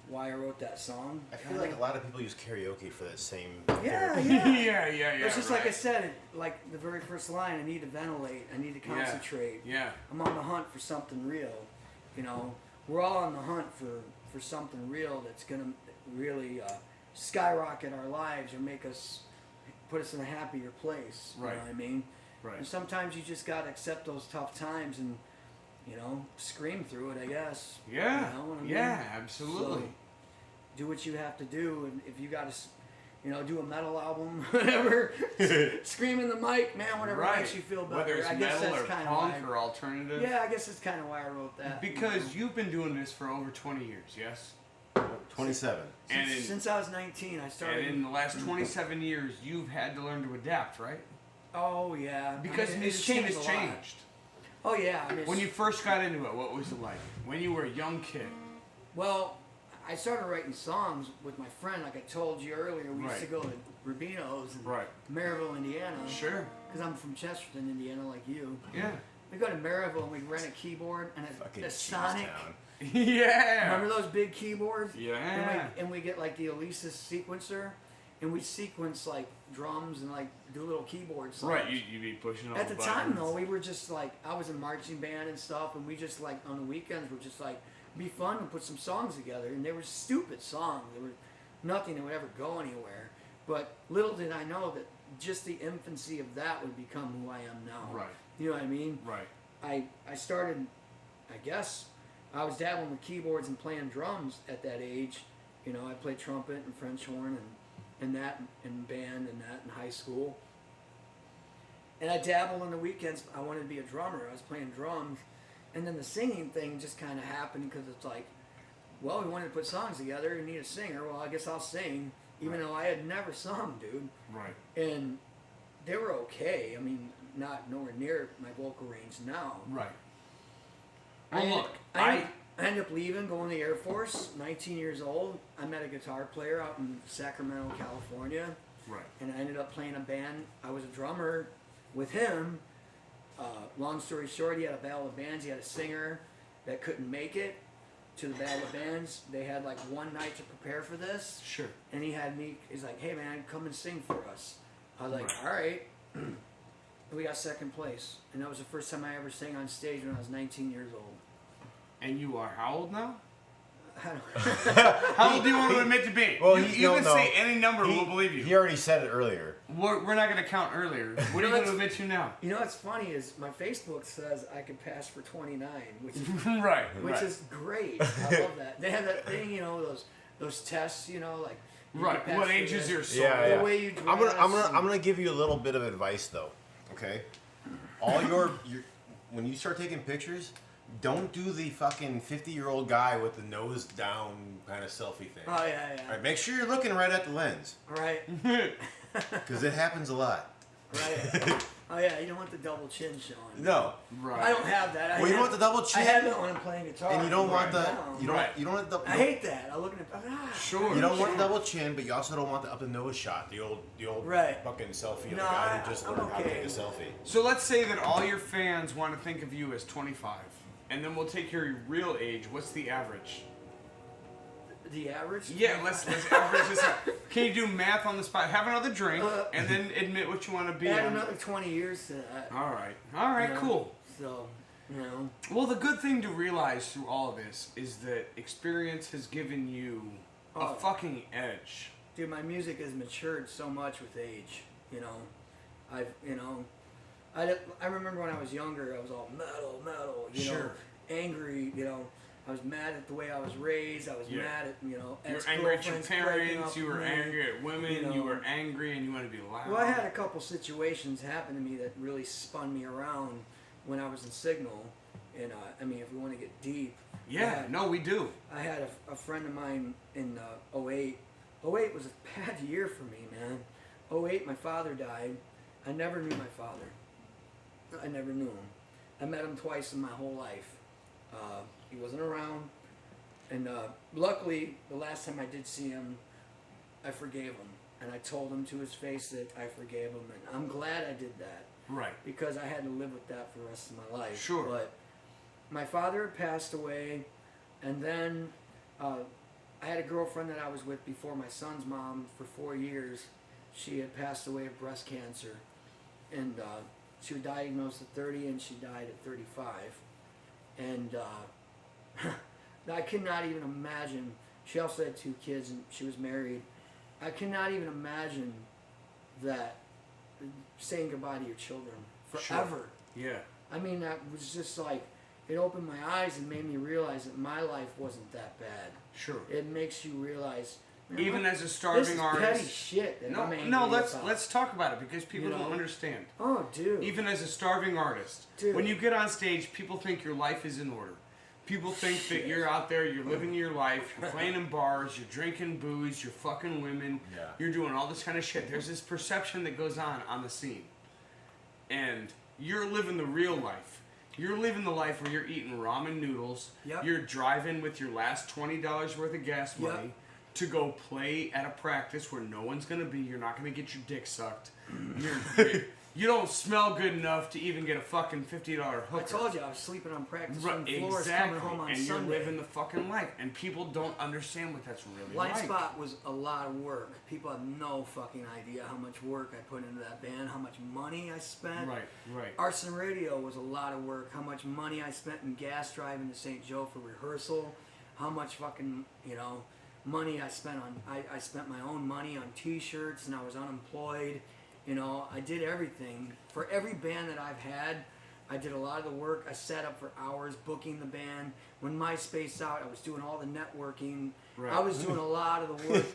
why I wrote that song. I feel like a lot of people use karaoke for that same. Yeah. yeah. It's just like I said, like the very first line, I need to ventilate, I need to concentrate. Yeah. I'm on the hunt for something real. You know, we're all on the hunt for something real that's going to really skyrocket our lives or make us, put us in a happier place. Right. You know what I mean? Right. And sometimes you just got to accept those tough times and, you know, scream through it, I guess. Yeah. You know what I mean? Yeah, absolutely. So, do what you have to do, and if you got to, you know, do a metal album, whatever, scream in the mic, man, whatever makes you feel better. Whether it's I guess metal that's or kind punk of or alternative. yeah, I guess that's kind of why I wrote that. Because you've been doing this for over 20 years, yes? 27. Since I was 19, I started. And in the last 27 years, you've had to learn to adapt, right? Oh yeah, Because I mean, this it's scene has a lot. changed. Oh yeah, I mean, When you first got into it, what was it like? When you were a young kid? well, I started writing songs with my friend, like I told you earlier. We used to Right. go to Rubino's in Right. Maryville, Indiana. Sure. Because I'm from Chesterton, Indiana, like you. Yeah. We go to Maryville and we rent a keyboard and Fucking a Sonic. Cheesetown. Yeah. Remember those big keyboards? Yeah. And we get like the Alesis sequencer, and we sequence like drums and like do little keyboard songs. Right, you'd be pushing all At the the time buttons. though, we were just like, I was in marching band and stuff, and we just like on the weekends were just like, be fun and put some songs together, and they were stupid songs. They were nothing that would ever go anywhere. But little did I know that just the infancy of that would become who I am now. Right. You know what I mean? Right. I started, I guess, I was dabbling with keyboards and playing drums at that age. You know, I played trumpet and French horn and that in band and that in high school. And I dabbled on the weekends. I wanted to be a drummer. I was playing drums. And then the singing thing just kind of happened because it's like, well, we wanted to put songs together. You need a singer. Well, I guess I'll sing, even though I had never sung, dude. Right. And they were okay. I mean, not nowhere near my vocal range now. Right. Well, look, I ended up leaving, going to the Air Force, 19 years old. I met a guitar player out in Sacramento, California. Right. And I ended up playing a band. I was a drummer with him. Long story short, he had a battle of bands. He had a singer that couldn't make it to the battle of bands. They had like one night to prepare for this. Sure. And he had me, he's like, hey man, come and sing for us. I was like, Right. all right. And we got second place. And that was the first time I ever sang on stage when I was 19 years old. And you are how old now? I don't How old do you want to admit to be? Well, you can say any number, we'll believe you. He already said it earlier. We're not going to count earlier. What are you going to admit to now? You know what's funny is my Facebook says I could pass for 29, which is Right. which is great. I love that. They have that thing, you know, those tests, you know, like you Right. can pass What for age is this. your soul? Yeah, The way you dress. I'm gonna give you a little bit of advice though. Okay. All your when you start taking pictures, don't do the fucking 50-year-old guy with the nose down kind of selfie thing. Oh yeah, All right, make sure you're looking right at the lens, Right. because it happens a lot. Right. Oh yeah, you don't want the double chin showing. No. Right. I don't have that. Well, you don't want the double chin. I have that when I'm playing guitar. And you don't want the down. you don't Right. you don't want the I hate that. I look at it. Sure. you don't want the double chin, but you also don't want the up the nose shot, the old Right. fucking selfie of No, the guy who I- just I'm learned how to okay. take a selfie. So let's say that all your fans want to think of you as 25, and then we'll take your real age. What's the average? The average? Yeah, let's average this out. Can you do math on the spot? Have another drink, and then admit what you want to be. Add on. another 20 years to that. All right, you know? cool. So, you know. Well, the good thing to realize through all of this is that experience has given you a Oh. fucking edge. Dude, my music has matured so much with age. You know, I remember when I was younger, I was all metal, you Sure. know, angry, you know. I was mad at the way I was raised. I was Yeah. mad at, you know, You were angry at your ex-girlfriends breaking parents, up you with were me. angry at women, you know. you were angry and you want to be loud. Well, I had a couple situations happen to me that really spun me around when I was in Signal. And, I mean, if we want to get deep. Yeah, no, we do. I had a friend of mine in 08. 08 was a bad year for me, man. 08, my father died. I never knew my father. I never knew him. I met him twice in my whole life. He wasn't around. And luckily, the last time I did see him, I forgave him. And I told him to his face that I forgave him. And I'm glad I did that. Right. Because I had to live with that for the rest of my life. Sure. But my father had passed away. And then I had a girlfriend that I was with before my son's mom for 4 years. She had passed away of breast cancer. And she was diagnosed at 30 and she died at 35. And I could not even imagine. She also had 2 kids and she was married. I cannot even imagine that saying goodbye to your children forever. Sure. Yeah. I mean, that was just like, it opened my eyes and made me realize that my life wasn't that bad. Sure. It makes you realize, man, Even what- as a starving this is artist. petty shit that No, I'm angry no, about. let's talk about it because people You don't know? understand. Oh, dude. Even as a starving artist, Dude. when you get on stage, people think your life is in order. People think that you're out there, you're living your life, you're playing in bars, you're drinking booze, you're fucking women, Yeah. you're doing all this kind of shit. There's this perception that goes on the scene. And you're living the real life. You're living the life where you're eating ramen noodles, Yep. you're driving with your last $20 worth of gas Yep. money to go play at a practice where no one's going to be, you're not going to get your dick sucked. You don't smell good enough to even get a fucking $50 hooker. I told you I was sleeping on practice Right, room floors exactly. coming home on and Sunday. you're living the fucking life, and people don't understand what that's really Blind like. Spot was a lot of work. People have no fucking idea how much work I put into that band, how much money I spent. Right, right. Arson Radio was a lot of work. How much money I spent in gas driving to St. Joe for rehearsal. How much fucking, money I spent on. I spent my own money on T-shirts, and I was unemployed. I did everything. For every band that I've had, I did a lot of the work. I sat up for hours booking the band. When MySpace out, I was doing all the networking. Right. I was doing a lot of the work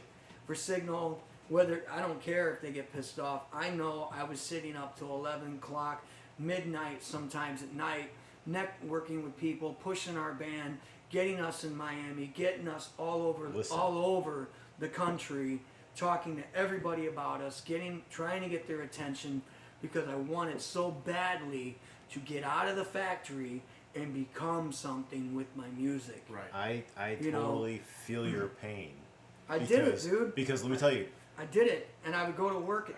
for Signal. Whether I don't care if they get pissed off. I know I was sitting up till 11 o'clock, midnight, sometimes at night, networking with people, pushing our band, getting us in Miami, getting us all over the country, talking to everybody about us, trying to get their attention, because I wanted so badly to get out of the factory and become something with my music. Right. I You know? totally feel your pain. I did it, dude. Because let me tell you, I did it, and I would go to work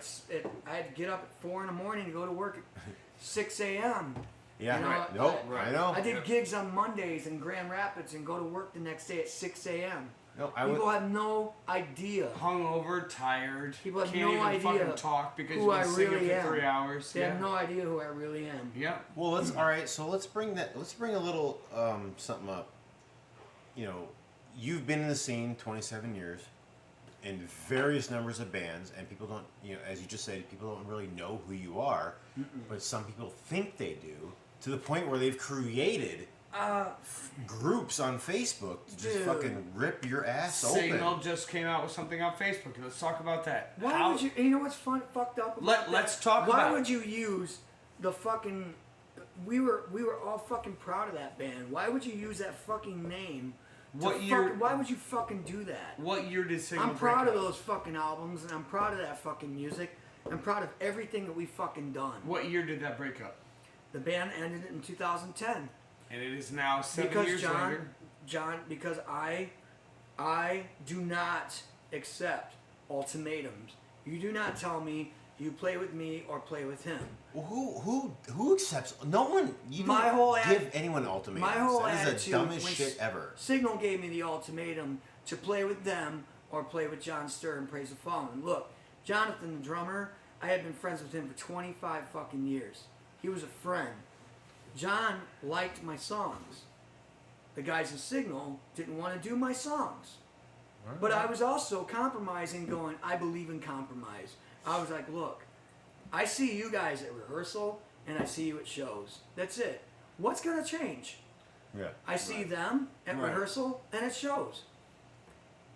I had to get up at 4 in the morning to go to work at 6 a.m. yeah, You know, right. Nope, right. I know. I did gigs on Mondays in Grand Rapids and go to work the next day at 6 a.m. No, People have no idea. Hungover, tired, People have can't no even idea fucking talk because who you've I been singing really for am. 3 hours. They yeah. have no idea who I really am. Yeah. Well, let's all right. So let's bring a little something up. You've been in the scene 27 years, in various numbers of bands, and people don't. As you just said, people don't really know who you are, but some people think they do, to the point where they've created groups on Facebook to just Dude. fucking rip your ass Signal open. just came out with something on Facebook. Let's talk about that. Why would you? You know what's fucked up? About Let's that? talk Why about would it. you use the fucking? We were all fucking proud of that band. Why would you use that fucking name? Why would you fucking do that? What year did Signal I'm proud break of up? those fucking albums, and I'm proud of that fucking music. I'm proud of everything that we fucking done. What year did that break up? The band ended in 2010. And it is now 7 Because years later. because I do not accept ultimatums. You do not tell me you play with me or play with him. Well, who accepts? No one. You My don't whole give anyone ultimatums. My whole that is attitude the dumbest when shit ever. Signal gave me the ultimatum to play with them or play with John Sturr and Praise the Fallen. Look, Jonathan, the drummer, I had been friends with him for 25 fucking years. He was a friend. John liked my songs. The guys in Signal didn't want to do my songs. But I was also compromising, going, I believe in compromise. I was like, look, I see you guys at rehearsal and I see you at shows. That's it. What's going to change? Yeah. I see them at Right. rehearsal and at shows.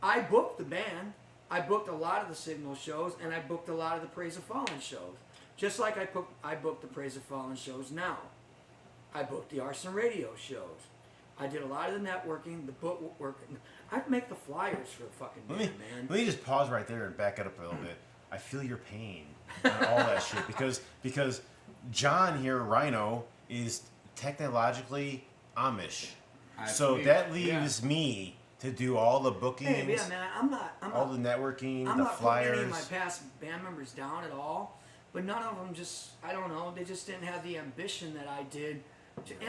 I booked the band. I booked a lot of the Signal shows and I booked a lot of the Praise the Fallen shows. Just like I booked the Praise the Fallen shows now. I booked the Arson Radio shows. I did a lot of the networking, the book work. I make the flyers for the fucking band, man. Let me just pause right there and back it up a little bit. I feel your pain on all that shit because John here, Rhino, is technologically Amish. So that leaves me to do all the bookings, Hey, yeah, man, I'm not all the networking, I'm the not flyers. putting any of my past band members down at all, but none of them just, I don't know, they just didn't have the ambition that I did,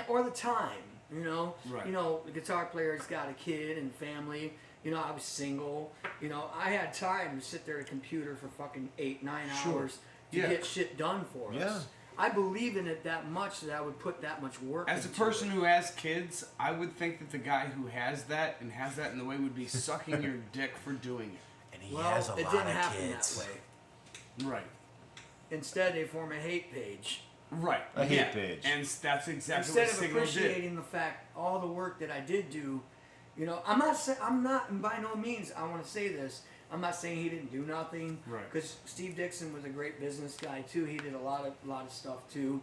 or the time, you know? Right. You know, the guitar player's got a kid and family, you know, I was single, you know, I had time to sit there at a computer for fucking 8-9 hours to Yeah. get shit done for Yeah. us. I believe in it that much that I would put that much work As a into person it. who has kids, I would think that the guy who has that and has that in the way would be sucking your dick for doing it. And he Well, has a it lot didn't of happen kids. that way. Right. Instead, they form a hate page. Right. A hate yeah. page. And that's exactly Instead what of Signal did. appreciating the fact, all the work that I did do, you know, I'm not, and by no means, I want to say this, I'm not saying he didn't do nothing, Right. because Steve Dixon was a great business guy too. He did a lot of stuff too,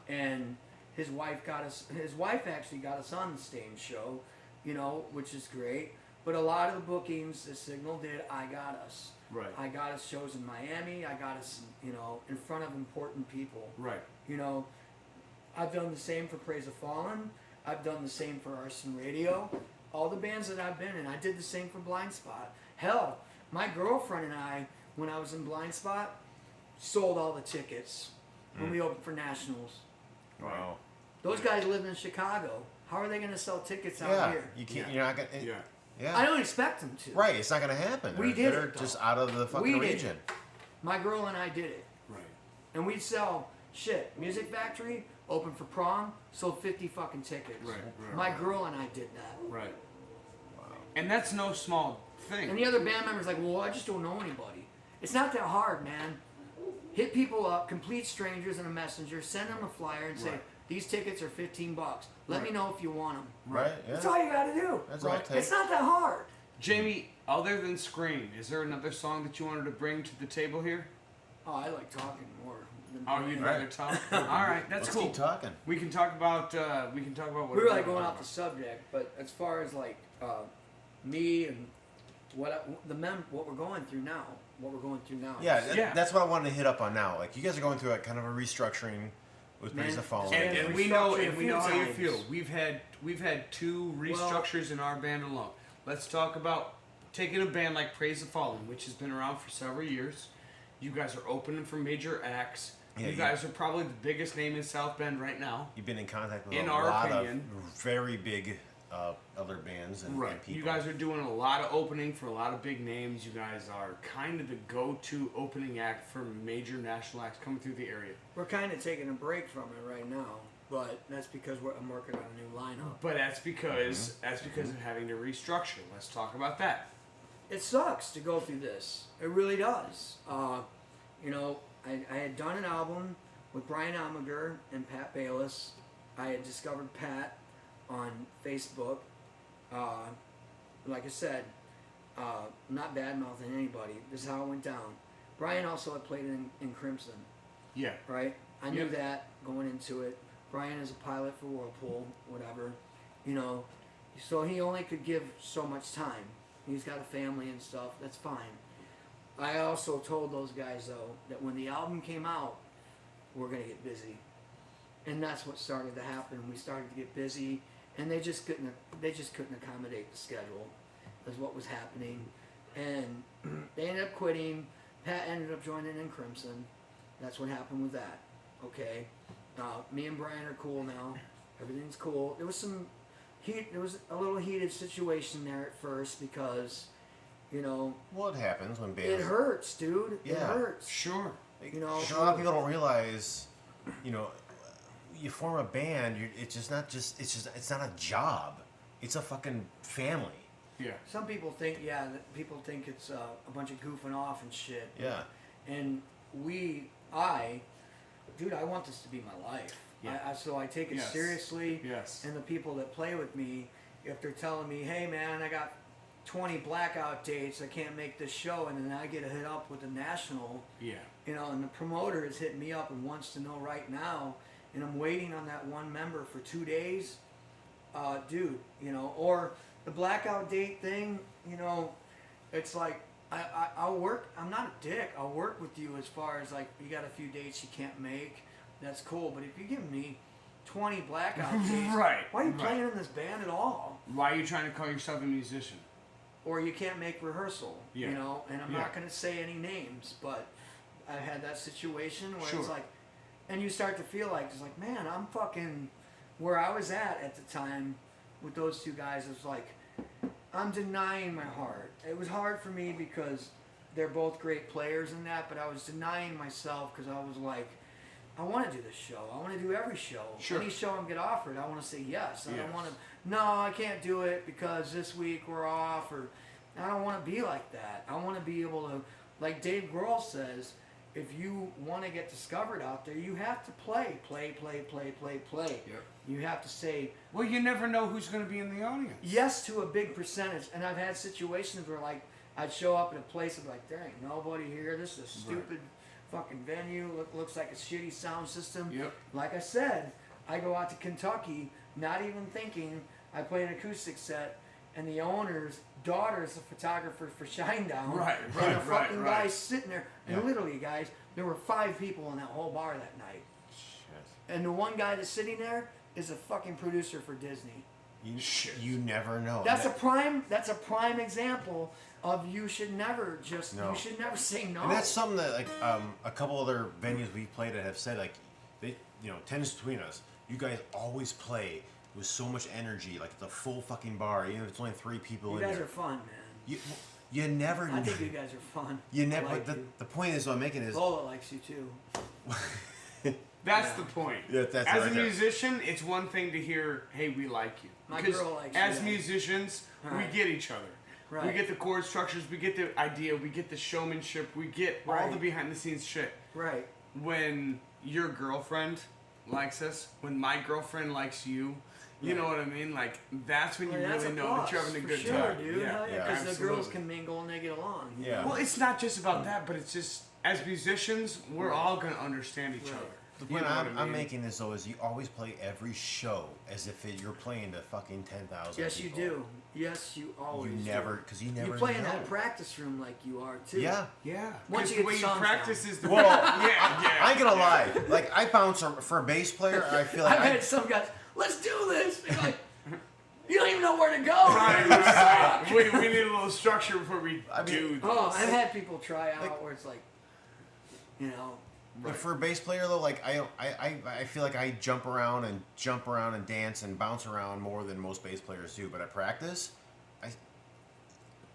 and his wife actually got us on the Stain show, you know, which is great. But a lot of the bookings that Signal did, I got us. Right. I got us shows in Miami. I got us, you know, in front of important people. Right. You know, I've done the same for Praise the Fallen. I've done the same for Arson Radio. All the bands that I've been in, I did the same for Blind Spot. Hell, my girlfriend and I, when I was in Blind Spot, sold all the tickets when we opened for Nationals. Wow. Those guys live in Chicago. How are they going to sell tickets out Yeah. here? You can't. Yeah. You're not gonna. Yeah. Yeah. I don't expect them to. Right. It's not gonna happen. We did They're it, though. just out of the fucking We did region. it. My girl and I did it. Right. And we'd sell shit. Music Factory, open for prom, sold 50 fucking tickets. Right, right, My girl and I did that. Right. And that's no small thing. And the other band members like, well, I just don't know anybody. It's not that hard, man. Hit people up, complete strangers in a messenger, send them a flyer and say, Right. these tickets are $15. Let me Right. know if you want them. Right. Yeah. That's all you gotta do. That's all it It's takes. not that hard. Jamie, other than Scream, is there another song that you wanted to bring to the table here? Oh, I like talking more. Than Oh, you'd playing. rather talk? All right, that's Let's cool. keep talking. We can talk about what We we were like going off the subject, but as far as like me and what we're going through now, Yeah, Yeah. that's what I wanted to hit up on now. Like, you guys are going through a kind of a restructuring with Praise Man, the Fallen. and- And we know restructured a few how you times. feel. We've had two restructures in our band alone. Let's talk about taking a band like Praise the Fallen, which has been around for several years. You guys are opening for major acts. Yeah, you guys are probably the biggest name in South Bend right now. You've been in contact with In a our lot opinion. of very big other bands and people. You guys are doing a lot of opening for a lot of big names. You guys are kind of the go-to opening act for major national acts coming through the area. We're kind of taking a break from it right now, but that's because I'm working on a new lineup. But that's because of having to restructure. Let's talk about that. It sucks to go through this. It really does. You know, I had done an album with Brian Almager and Pat Bayless. I had discovered Pat on Facebook. Like I said, not bad-mouthing anybody. This is how it went down. Brian also had played in Crimson, Yeah. right? I knew Yep. that going into it. Brian is a pilot for Whirlpool, whatever. You know, so he only could give so much time. He's got a family and stuff. That's fine. I also told those guys though that when the album came out, we're gonna get busy, and that's what started to happen. We started to get busy, and they just couldn't accommodate the schedule, is what was happening, and they ended up quitting. Pat ended up joining in Crimson. That's what happened with that. Okay, me and Brian are cool now. Everything's cool. There was some heat. There was a little heated situation there at first because, you know, What happens when it bands? hurts, dude. It Yeah. hurts. Sure. You know, A lot of people don't realize, you know, you form a band. It's not a job. It's a fucking family. Yeah. some people think, that people think it's a bunch of goofing off and shit. Yeah. And dude, I want this to be my life. Yeah. So I take it Yes. seriously. Yes. And the people that play with me, if they're telling me, hey man, I got 20 blackout dates, I can't make this show, and then I get a hit up with the national, Yeah. you know, and the promoter is hitting me up and wants to know right now, and I'm waiting on that one member for 2 days, dude, you know, or the blackout date thing, you know, it's like, I'll work, I'm not a dick, I'll work with you as far as like, you got a few dates you can't make, that's cool, but if you give me 20 blackout dates, Right, why are you right. playing in this band at all? Why are you trying to call yourself a musician? Or you can't make rehearsal, Yeah. you know, and I'm Yeah. not going to say any names, but I had that situation where Sure. it's like, and you start to feel like, it's like, man, I'm fucking, where I was at the time with those two guys, it was like, I'm denying my heart. It was hard for me because they're both great players in that, but I was denying myself because I was like, I want to do this show. I want to do every show. Sure. Any show I'm get offered, I want to say yes. I Yes. don't want to, no, I can't do it because this week we're off, or I don't want to be like that. I want to be able to, like Dave Grohl says, if you want to get discovered out there, you have to play. Yep. You have to say Well, you never know who's going to be in the audience. yes to a big percentage. And I've had situations where like I'd show up at a place and be like, there ain't nobody here. This is a stupid fucking venue. Looks like a shitty sound system. Yep. Like I said, I go out to Kentucky, not even thinking. I play an acoustic set, and the owner's daughter is a photographer for Shinedown. Right, And right, the fucking right. guy's sitting there. And literally, guys, there were 5 people in that whole bar that night. And the one guy that's sitting there is a fucking producer for Disney. You never know. That's a prime example of you should never just No. you should never say no. And that's something that like a couple other venues we've played at have said, like, they, you know, tennis between us, you guys always play with so much energy, like it's a full fucking bar, even if it's only 3 people you in guys there. are fun, man. You never. I think you guys are fun. You never. I like But you. the point is, what I'm making is. Lola likes you too. That's the point. Yeah, that's as right a there. musician, it's one thing to hear, "Hey, we like you." My Because girl likes as you. musicians, Right. we get each other. Right. We get the chord structures, we get the idea, we get the showmanship, we get all Right. the behind the scenes shit. Right. When your girlfriend likes us, when my girlfriend likes you, you know what I mean? Like, that's when you Well, that's really a know that you're plus, having a for good sure, time. dude. Yeah, yeah, Because the girls absolutely. can mingle and they get along. you Yeah. know? Well, it's not just about that, but it's just, as musicians, we're all going to understand each Right. other. The You point know what I I'm mean? making this though is you always play every show as if you're playing to fucking 10,000. Yes, you people. do. Yes, you always You do. never, because you never. You play in know. that practice room like you are too. Yeah. Yeah. Once Because you the get way you songs practice down. is the Well, yeah. I ain't gonna lie. Like I bounce for a bass player. I feel like I've I, had some guys, let's do this. They're like, you don't even know where to go. Right, You right. suck. we need a little structure before we do this. Oh, I've had people try out where it's like, you know, But for a bass player though, like I feel like I jump around and dance and bounce around more than most bass players do. But at practice,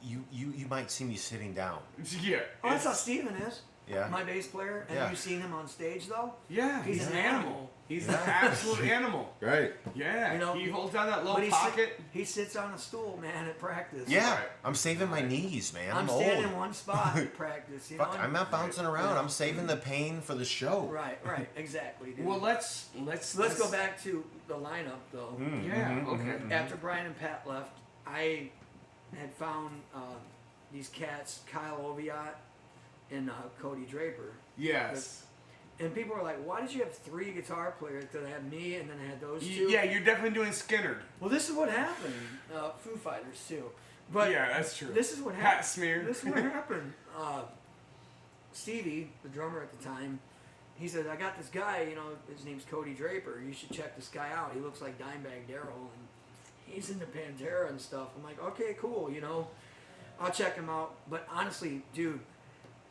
you might see me sitting down. Yeah. oh, that's how it's- Steven is. Yeah. My bass player. Have Yeah. you seen him on stage though? Yeah, He's an animal. He's an absolute animal. Right. Yeah. You know, he holds down that low But pocket. he sits on a stool, man, at practice. Yeah, Right. I'm saving my knees, man. I'm old. standing in one spot at practice. You Fuck, know? I'm not bouncing around. I'm saving the pain for the show. Right, exactly, dude. Well, let's Let's go back to the lineup though. Yeah. Okay. After Brian and Pat left, I had found these cats, Kyle Oviatt and Cody Draper. Yes. And people were like, why did you have 3 guitar players? Because I had me and then I had those 2. Yeah, you're definitely doing Skinner. Well, this is what happened. Foo Fighters too. But Yeah, that's true. this is what Pat happened. smear. This is what happened. Stevie, the drummer at the time, he said, I got this guy, you know, his name's Cody Draper. You should check this guy out. He looks like Dimebag Darrell, and he's into Pantera and stuff. I'm like, okay, cool, you know. I'll check him out. But honestly, dude,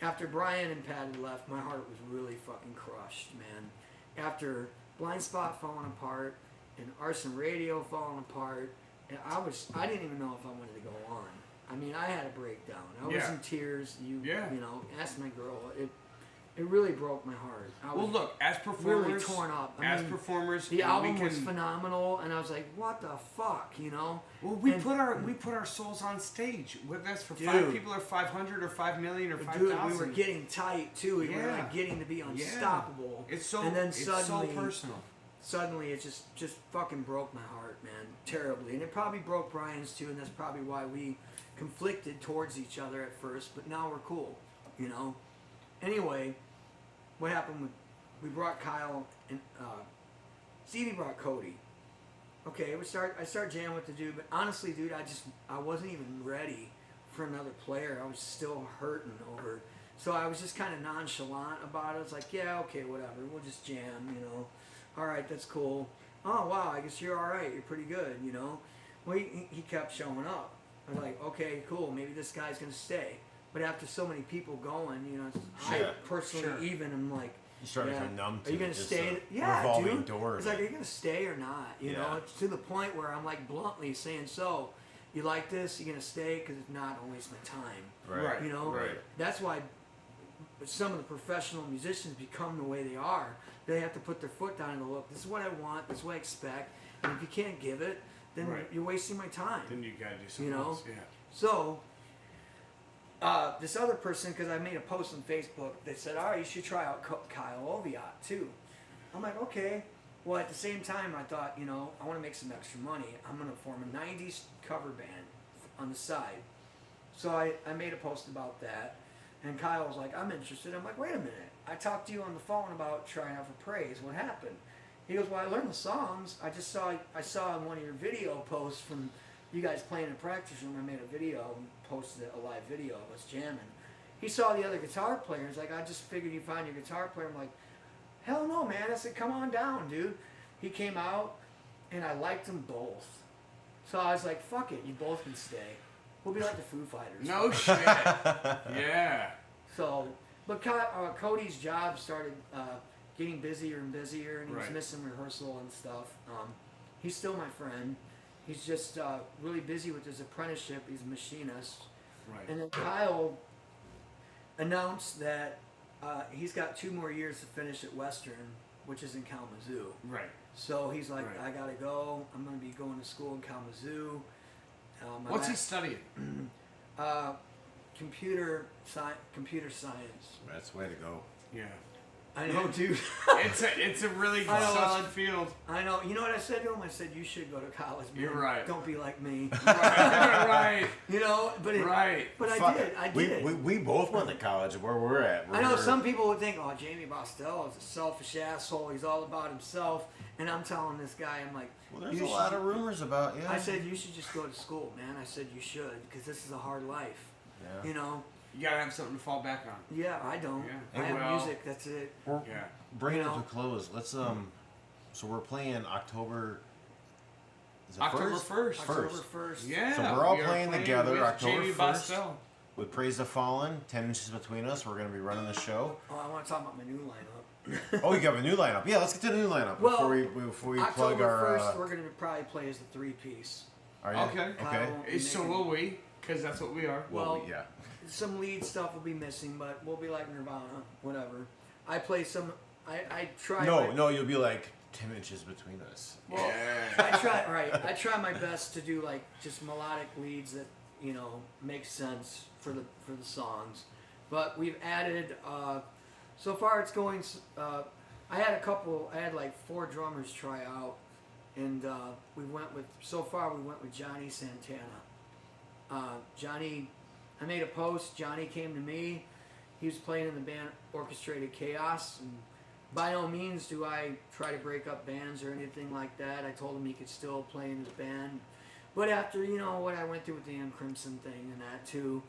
after Brian and Pat had left, my heart was really fucking crushed, man. After Blind Spot falling apart and Arson Radio falling apart, and I didn't even know if I wanted to go on. I mean, I had a breakdown. I was in tears. You know, ask my girl. It really broke my heart. I was look, as performers, really torn up. I mean, performers, the album was phenomenal, and I was like, "What the fuck," you know? Well, we put our souls on stage. Whether that's for 5 people, or 500, or 5 million, or 5,000. Dude, we were getting tight too. We were like getting to be unstoppable. It's so, and then it's suddenly, so personal. Suddenly, it just fucking broke my heart, man, terribly. And it probably broke Brian's too, and that's probably why we conflicted towards each other at first. But now we're cool, you know. Anyway. What happened with, we brought Kyle and Stevie brought Cody. Okay, I started jamming with the dude, but honestly, dude, I wasn't even ready for another player. I was still hurting over, so I was just kind of nonchalant about it. I was like, yeah, okay, whatever, we'll just jam, you know. All right, that's cool. Oh wow, I guess you're all right. You're pretty good, you know. Well, he kept showing up. I was like, okay, cool, maybe this guy's gonna stay. But after so many people going, you know, I personally even am like, you started to numb to are you gonna stay? Revolving dude. door. It's like, are you gonna stay or not? You know, it's to the point where I'm like bluntly saying, so, you like this? You gonna stay? Because if not, I'll waste my time. Right. You know. Right. That's why some of the professional musicians become the way they are. They have to put their foot down and go, look, this is what I want. This is what I expect. And if you can't give it, then you're wasting my time. Then you gotta do something you know. else. Yeah. So. This other person, because I made a post on Facebook, they said, all right, you should try out Kyle Oviatt too. I'm like, okay. Well, at the same time, I thought, you know, I want to make some extra money. I'm going to form a 90s cover band on the side. So I made a post about that, and Kyle was like, I'm interested. I'm like, wait a minute. I talked to you on the phone about trying out for Praise. What happened? He goes, well, I learned the songs. I saw in one of your video posts from you guys playing in practice room. I made a video and posted a live video of us jamming. He saw the other guitar players. Like, I just figured you'd find your guitar player. I'm like, hell no, man. I said, come on down, dude. He came out, and I liked them both. So I was like, fuck it. You both can stay. We'll be like the Foo Fighters. No shit. Yeah. So, but Cody's job started getting busier and busier, and he was missing rehearsal and stuff. He's still my friend. He's just really busy with his apprenticeship. He's a machinist. Right. And then Kyle announced that he's got 2 more years to finish at Western, which is in Kalamazoo. Right. So he's like, I gotta go. I'm gonna be going to school in Kalamazoo. What's he studying? Computer science. That's the way to go. Yeah. I know, dude. it's a really solid field. I know. You know what I said to him? I said, you should go to college, man. You're right. Don't be like me. Right. You know, but But I did. We both went to college where we're at. I know some people would think, oh, Jammie Bosstel is a selfish asshole. He's all about himself. And I'm telling this guy, I'm like, well, there's a lot of rumors about, I said, you should just go to school, man. I said, you should, because this is a hard life. Yeah. You know? You gotta have something to fall back on. Yeah, I don't. Yeah. I have music, that's it. Bring it to a close. Let's, so we're playing October... Is it October 1st. October 1st. Yeah. So we're all playing together with October Jammie 1st. Bosstel. With Praise the Fallen, 10 inches between us. We're going to be running the show. Oh, I want to talk about my new lineup. Oh, you got a new lineup. Yeah, let's get to the new lineup before we plug our... October 1st, we're going to probably play as the 3-piece. Are you? Okay. So will we, because that's what we are. Well, yeah. Some lead stuff will be missing, but we'll be like Nirvana, whatever. I play some... I try... No, you'll be like 10 inches between us. Well, yeah. I try my best to do like just melodic leads that, you know, make sense for the songs. But we've added... so far it's going... I had like 4 drummers try out, and so far we went with Johnny Santana. Johnny, I made a post, Johnny came to me, he was playing in the band Orchestrated Chaos, and by no means do I try to break up bands or anything like that. I told him he could still play in his band, but after, you know, what I went through with the M. Crimson thing and that too,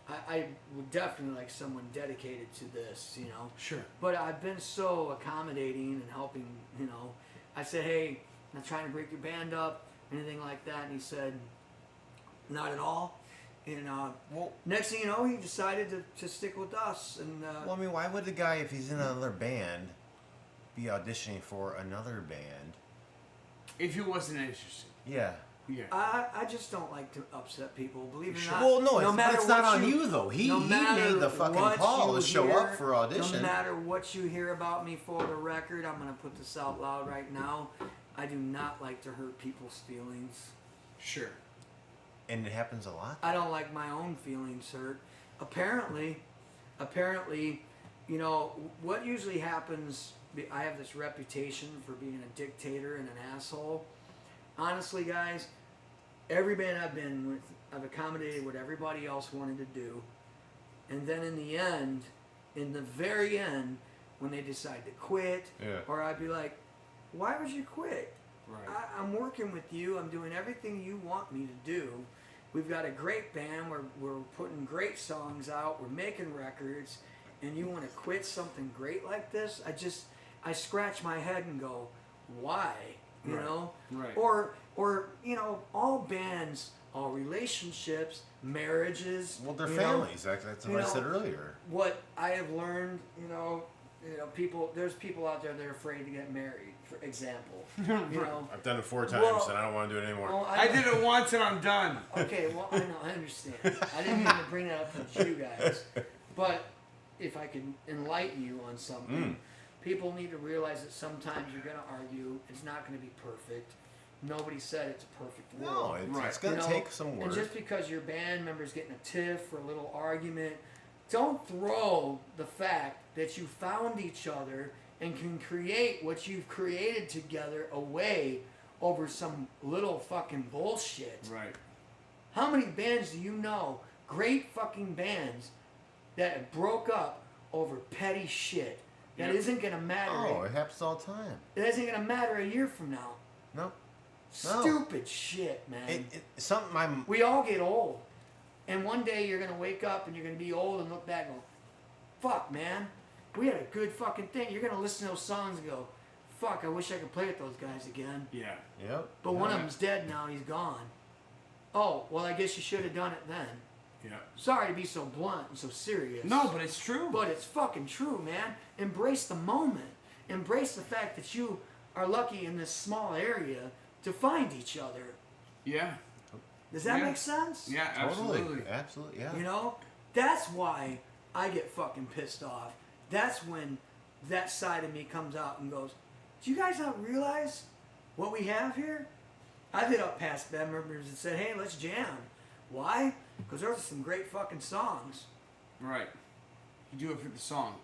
I would definitely like someone dedicated to this, you know. Sure. But I've been so accommodating and helping, you know. I said, hey, I'm not trying to break your band up, anything like that. And he said, not at all. And Well, next thing you know, he decided to stick with us. And well, I mean, why would the guy, if he's in another band, be auditioning for another band? If he wasn't interested. Yeah. Yeah. I just don't like to upset people. Believe it or not. Well, no, no it's, matter but it's not what on you though. He matter made the fucking what call you to show hear, up for audition. No matter what you hear about me for the record, I'm gonna put this out loud right now. I do not like to hurt people's feelings. Sure. And it happens a lot. I don't like my own feelings hurt. Apparently, you know, what usually happens, I have this reputation for being a dictator and an asshole. Honestly, guys, every band I've been with, I've accommodated what everybody else wanted to do. And then in the end, in the very end, when they decide to quit, or I'd be like, why would you quit? Right. I'm working with you. I'm doing everything you want me to do. We've got a great band. We're putting great songs out. We're making records. And you want to quit something great like this? I scratch my head and go, why? You know? Right. Or, you know, all bands, all relationships, marriages. Well, they're you know, families. That's what I said earlier. What I have learned, you know, there's people out there that are afraid to get married, for example. You know, I've done it 4 times, Well- and I don't want to do it anymore. well, I did it once and I'm done. Okay, well, I know, I understand. I didn't mean to bring that up with you guys. But if I can enlighten you on something, people need to realize that sometimes you're going to argue. It's not going to be perfect. Nobody said it's a perfect world. No, it's going to You know, take some work. And just because your band member's getting a tiff or a little argument, don't throw the fact that you found each other and can create what you've created together away over some little fucking bullshit. Right. How many bands do you know, great fucking bands, that broke up over petty shit that Yep. isn't going to matter? Oh, it happens all the time. It isn't going to matter a year from now. No. Stupid shit, man. Something We all get old. And one day you're going to wake up and you're going to be old and look back and go, fuck, man, we had a good fucking thing. You're going to listen to those songs and go, fuck, I wish I could play with those guys again. Yeah. Yep. But one of them's dead now, he's gone. Oh, well, I guess you should have done it then. Yeah. Sorry to be so blunt and so serious. No, but it's true. But it's fucking true, man. Embrace the moment. Embrace the fact that you are lucky in this small area to find each other. Yeah. Does that Yeah. make sense? Yeah, Totally. absolutely. Absolutely, yeah. You know? That's why I get fucking pissed off. That's when that side of me comes out and goes, do you guys not realize what we have here? I've hit up past band members and said, hey, let's jam. Why? Because there's some great fucking songs. Right. You do it for the song.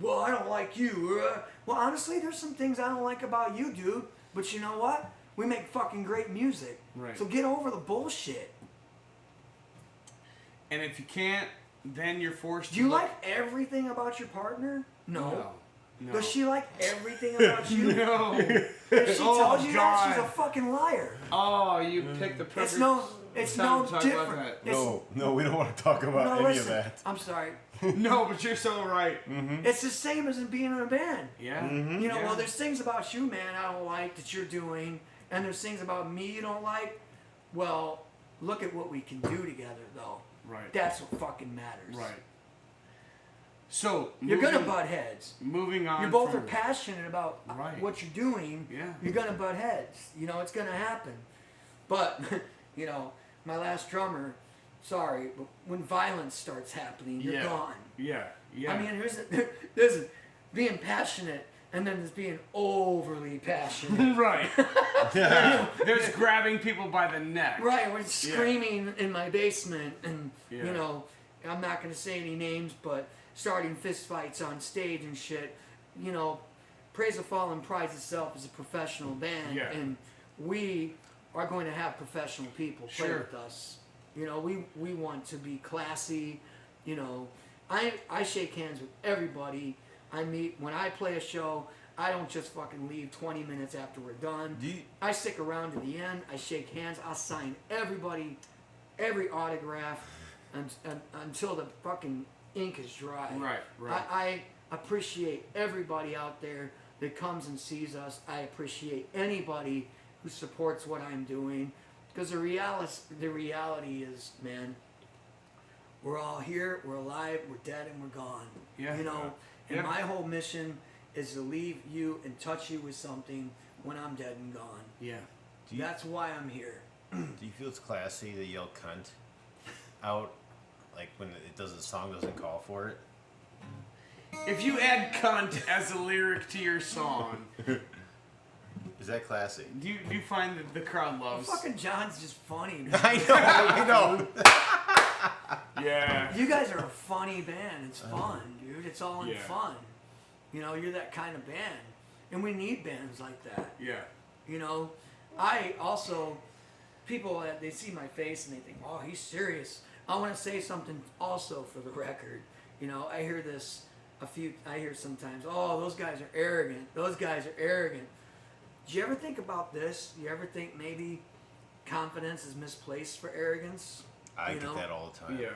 Well, I don't like you. Well, honestly, there's some things I don't like about you, dude. But you know what? We make fucking great music. Right. So get over the bullshit. And if you can't, then you're forced Do to you look- like everything about your partner? No. No. Does she like everything about you? No. If she Oh, tells you that, she's a God. fucking liar. Oh, you picked the perfect It's no time to talk about different. that. It's- No, we don't want to talk about no, any listen, of that. I'm sorry. No, but you're so right. It's the same as in being in a band. Yeah. You know, Yeah. well, there's things about you, man, I don't like that you're doing, and there's things about me you don't like. Well, look at what we can do together, though. Right. That's what fucking matters. Right. So You're gonna moving- butt heads. Moving on. You both are from- passionate about Right. what you're doing. Yeah. You're gonna butt heads. You know, it's gonna happen. But, you know, my last drummer, sorry, but when violence starts happening, you're Yeah. gone. Yeah. Yeah. I mean, there's being passionate, and then there's being overly passionate. right. There's grabbing people by the neck. Right, we're screaming in my basement, and Yeah. you know, I'm not gonna say any names, but starting fist fights on stage and shit. You know, Praise the Fallen prides itself as a professional band, Yeah. and we are going to have professional people play Sure. with us. You know, we want to be classy. You know, I shake hands with everybody I meet when I play a show. I don't just fucking leave 20 minutes after we're done. I stick around to the end. I shake hands. I'll sign everybody, every autograph. until the fucking ink is dry. Right. I appreciate everybody out there that comes and sees us. I appreciate anybody who supports what I'm doing, because the reality is, man, we're all here, we're alive, we're dead, and we're gone. Yeah. You know, and Yeah. my whole mission is to leave you and touch you with something when I'm dead and gone. Yeah. That's why I'm here. Do you feel it's classy to yell cunt out, like when the song doesn't call for it? If you add cunt as a lyric to your song, Is that classy? do you find that the crowd loves? Fucking John's just funny, man. I know. Yeah. You guys are a funny band. It's fun, dude. It's all in Yeah. fun. You know, you're that kind of band. And we need bands like that. Yeah. You know, I also, people, they see my face and they think, oh, he's serious. I want to say something also for the record. You know, I hear this I hear sometimes, oh, those guys are arrogant. Those guys are arrogant. Do you ever think about this? Do you ever think maybe confidence is misplaced for arrogance? I You get know? that all the time. Yeah.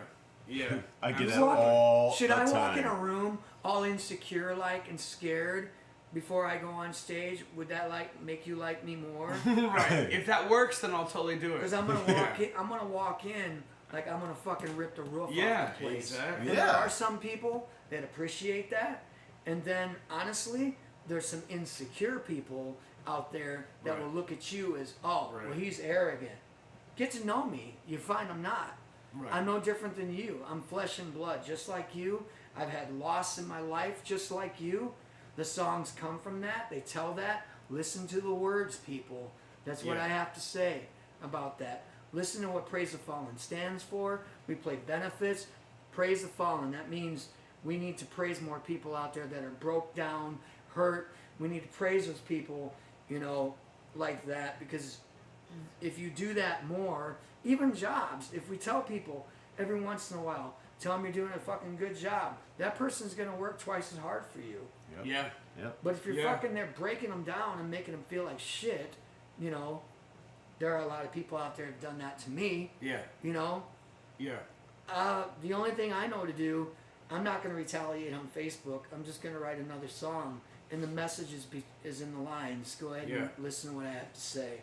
Yeah. I get that Walk- all Should the I time. walk in a room all insecure like and scared before I go on stage? Would that make you like me more? Right. If that works, then I'll totally do it. Because I'm gonna walk in like I'm gonna fucking rip the roof Yeah, off the place. exactly. And there Yeah. are some people that appreciate that, and then honestly, there's some insecure people out there that Right. will look at you as, oh, Right. well, he's arrogant. Get to know me. You find I'm not. Right. I'm no different than you. I'm flesh and blood, just like you. I've had loss in my life, just like you. The songs come from that. They tell that. Listen to the words, people. That's what Yeah. I have to say about that. Listen to what Praise the Fallen stands for. We play benefits. Praise the Fallen. That means we need to praise more people out there that are broke down, hurt. We need to praise those people, you know, like that, because if you do that more, even jobs, if we tell people every once in a while, tell them you're doing a fucking good job, that person's going to work twice as hard for you. Yep. Yeah. Yep. But if you're Yeah. fucking there breaking them down and making them feel like shit, you know, there are a lot of people out there who've done that to me, Yeah. you know. Yeah. The only thing I know to do, I'm not going to retaliate on Facebook. I'm just going to write another song, and the message is in the lines. Go ahead Yeah. and listen to what I have to say.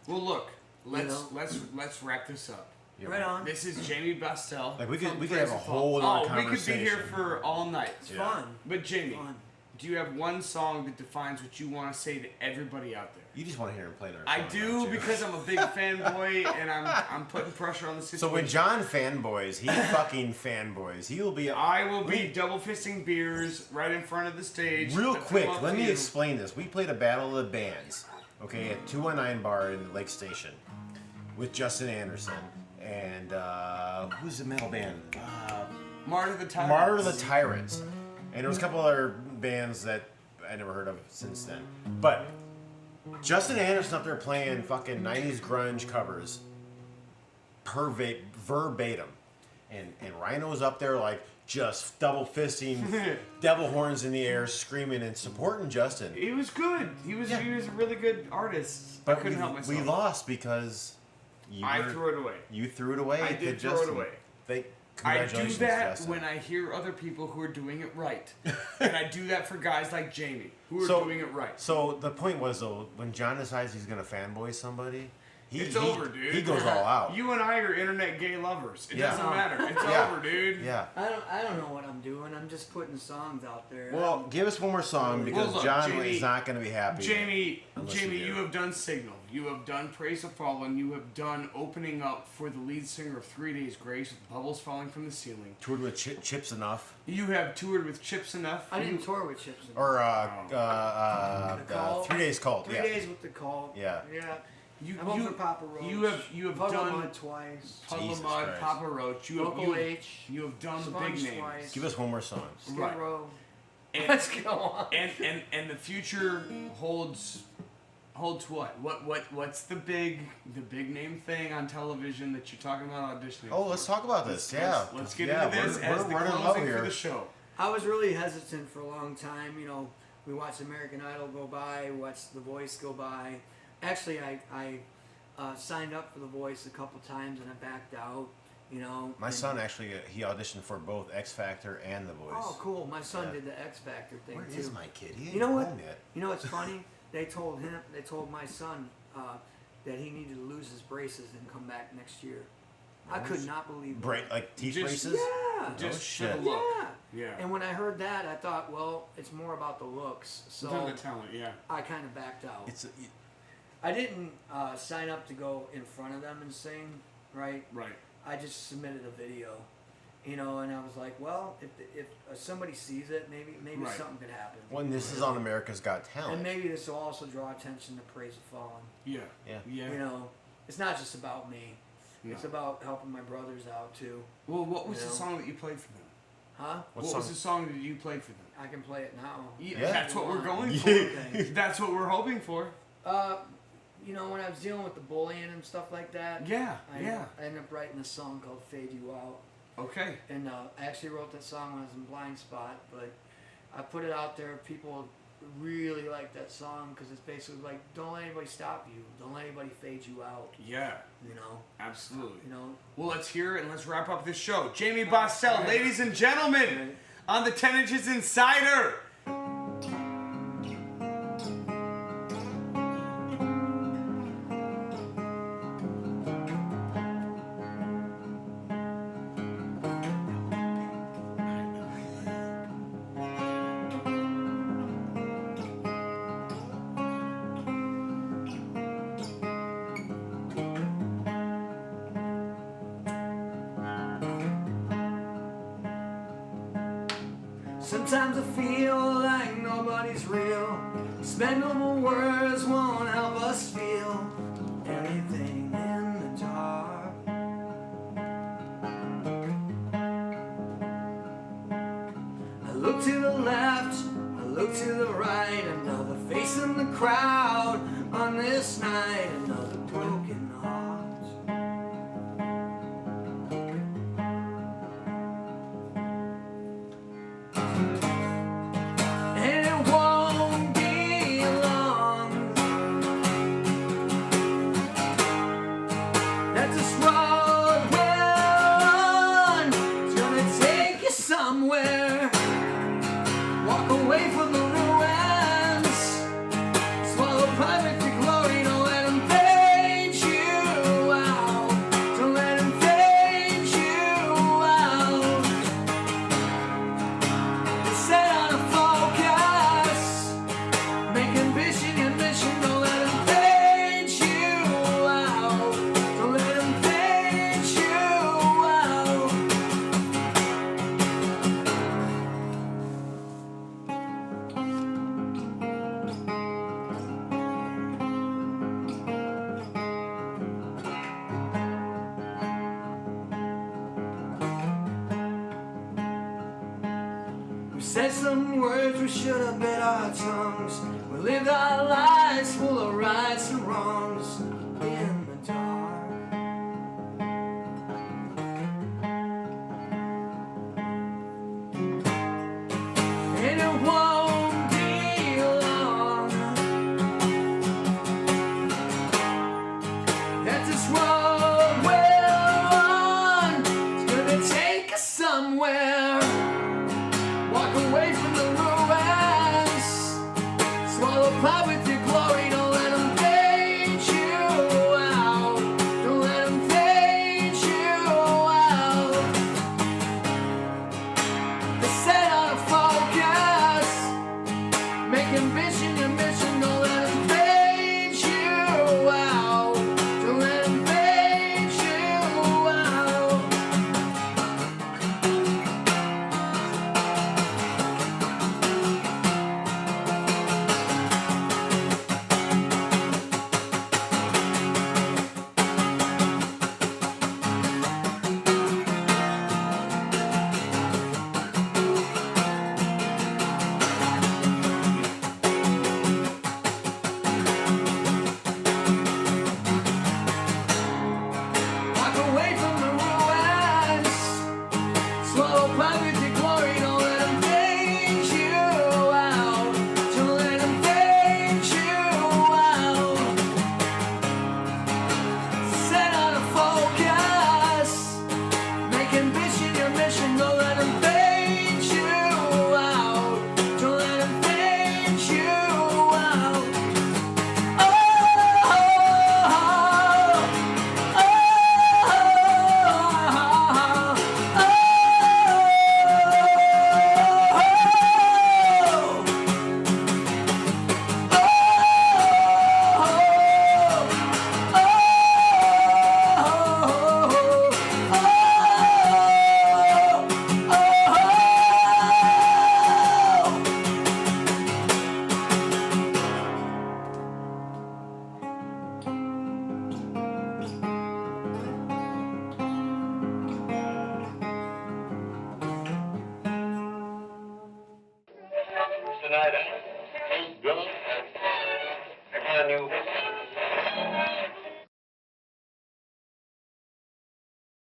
Well, look. Let's know? let's wrap this up. Yeah. Right on. This is Jammie Bosstel. Like we from could Praise have a the whole Fall. other we could be conversation. here for all night. It's Yeah. fun. But Jamie, Fun. do you have one song that defines what you want to say to everybody out there? You just want to hear him play another I song, do, don't you? because I'm a big fanboy and I'm putting pressure on the situation. So when John fanboys, he fucking fanboys. He will be. I will be double fisting beers right in front of the stage. Real Lift them quick, up let to me you. explain this. We played a battle of the bands, okay, at 219 Bar in Lake Station with Justin Anderson and who's the metal band? Martyr the Tyrant. Martyr the Tyrants, and there was a couple other bands that I never heard of since then. But Justin Anderson up there playing fucking 90s grunge covers, verbatim, and Rhino's up there like just double fisting, devil horns in the air, screaming and supporting Justin. He was good. He was a really good artist. But I couldn't help myself. we lost because I threw it away. You threw it away. I to did throw Justin. it away. I do Congratulations, that Justin. when I hear other people who are doing it right. And I do that for guys like Jamie, who are So- doing it right. So the point was though, when John decides he's gonna fanboy somebody, It's over, dude. He goes all out. You and I are internet gay lovers. It Yeah. doesn't matter. It's Yeah. over, dude. Yeah. I don't know what I'm doing. I'm just putting songs out there. Well, give us one more song because Well, look, John Jamie- is not gonna be happy. Jamie, Unless Jamie, you do. you have done Signal. You have done Praise the Fallen. You have done opening up for the lead singer of 3 Days Grace with bubbles falling from the ceiling. toured with Chips Enough You have toured with Chips Enough. I didn't tour with Chips. or The Cult. 3 Days Cult. 3 Yeah. days with the Cult. Yeah. Yeah. You, I'm over Papa Roach. You have Puddle done Mud twice. Puddle Jesus Mud, Christ. Papa Roach. You have, Local H. you have done the Sponge big names. twice. Give us one more song. Skid Right. Row. And, Let's go on. and the future holds what? What's the big name thing on television that you're talking about auditioning? Oh, let's talk about this. Yeah. Let's get Yeah, into this we're as the running low closing here. for the show. I was really hesitant for a long time. You know, we watched American Idol go by, we watched The Voice go by. Actually, I signed up for The Voice a couple times and I backed out. You know. My son actually, he auditioned for both X Factor and The Voice. Oh, cool. My son Yeah. did the X Factor thing Where too. is my kid? He ain't You know what? home yet. You know what's funny? They told my son that he needed to lose his braces and come back next year. I could not believe that. Like teeth Just- braces? Yeah. Just shit. for the look. Yeah. Yeah. And when I heard that, I thought, well, it's more about the looks. So Than the talent, yeah. I kind of backed out. It's I didn't sign up to go in front of them and sing, right? Right. I just submitted a video, you know, and I was like, well, if somebody sees it, maybe Right. something could happen. when this is on America's Got And Talent. maybe this will also draw attention to Praise the Fallen. Yeah. Yeah. Yeah. You know, it's not just about me. No. It's about helping my brothers out too. Well, what was You the know? song that you played for them? Huh? What What song? was the song that you played for them? I can play it now. Yeah. That's what we're going Yeah. for. Okay. That's what we're hoping for. You know, when I was dealing with the bullying and stuff like that, Yeah. I ended up writing a song called Fade You Out. Okay. And I actually wrote that song when I was in Blind Spot, but I put it out there. People really like that song because it's basically like, don't let anybody stop you. Don't let anybody fade you out, Yeah. you know? Absolutely. You know? Well, let's hear it and let's wrap up this show. Jammie Bosstel, ladies and gentlemen, on the 10 Inches Insider. Sometimes I feel like nobody's real. Spendable words won't help us feel anything in the dark. I look to the left, I look to the right. Another face in the crowd on this night. Another broken heart. And it won't be long that this road will run. It's gonna take you somewhere. Walk away from the ruins. Swallow pride with your glory. Don't let them fade you out. Don't let them fade you out. Set on a focus, make ambition your mission. Don't let them fade you out. Don't let them fade you out. We said some words we should have bit our tongues. We lived our lives full of rights and wrongs in the dark. And it won't be long that this road will run. It's gonna take us somewhere. Walk away from the ruins. Swallow pride with your glory. Don't let them fade you out. Don't let them fade you out. They set on a focus. Make ambition your mission. Don't let them fade you out. Don't let them fade you out. tonight, huh? Good. I got a new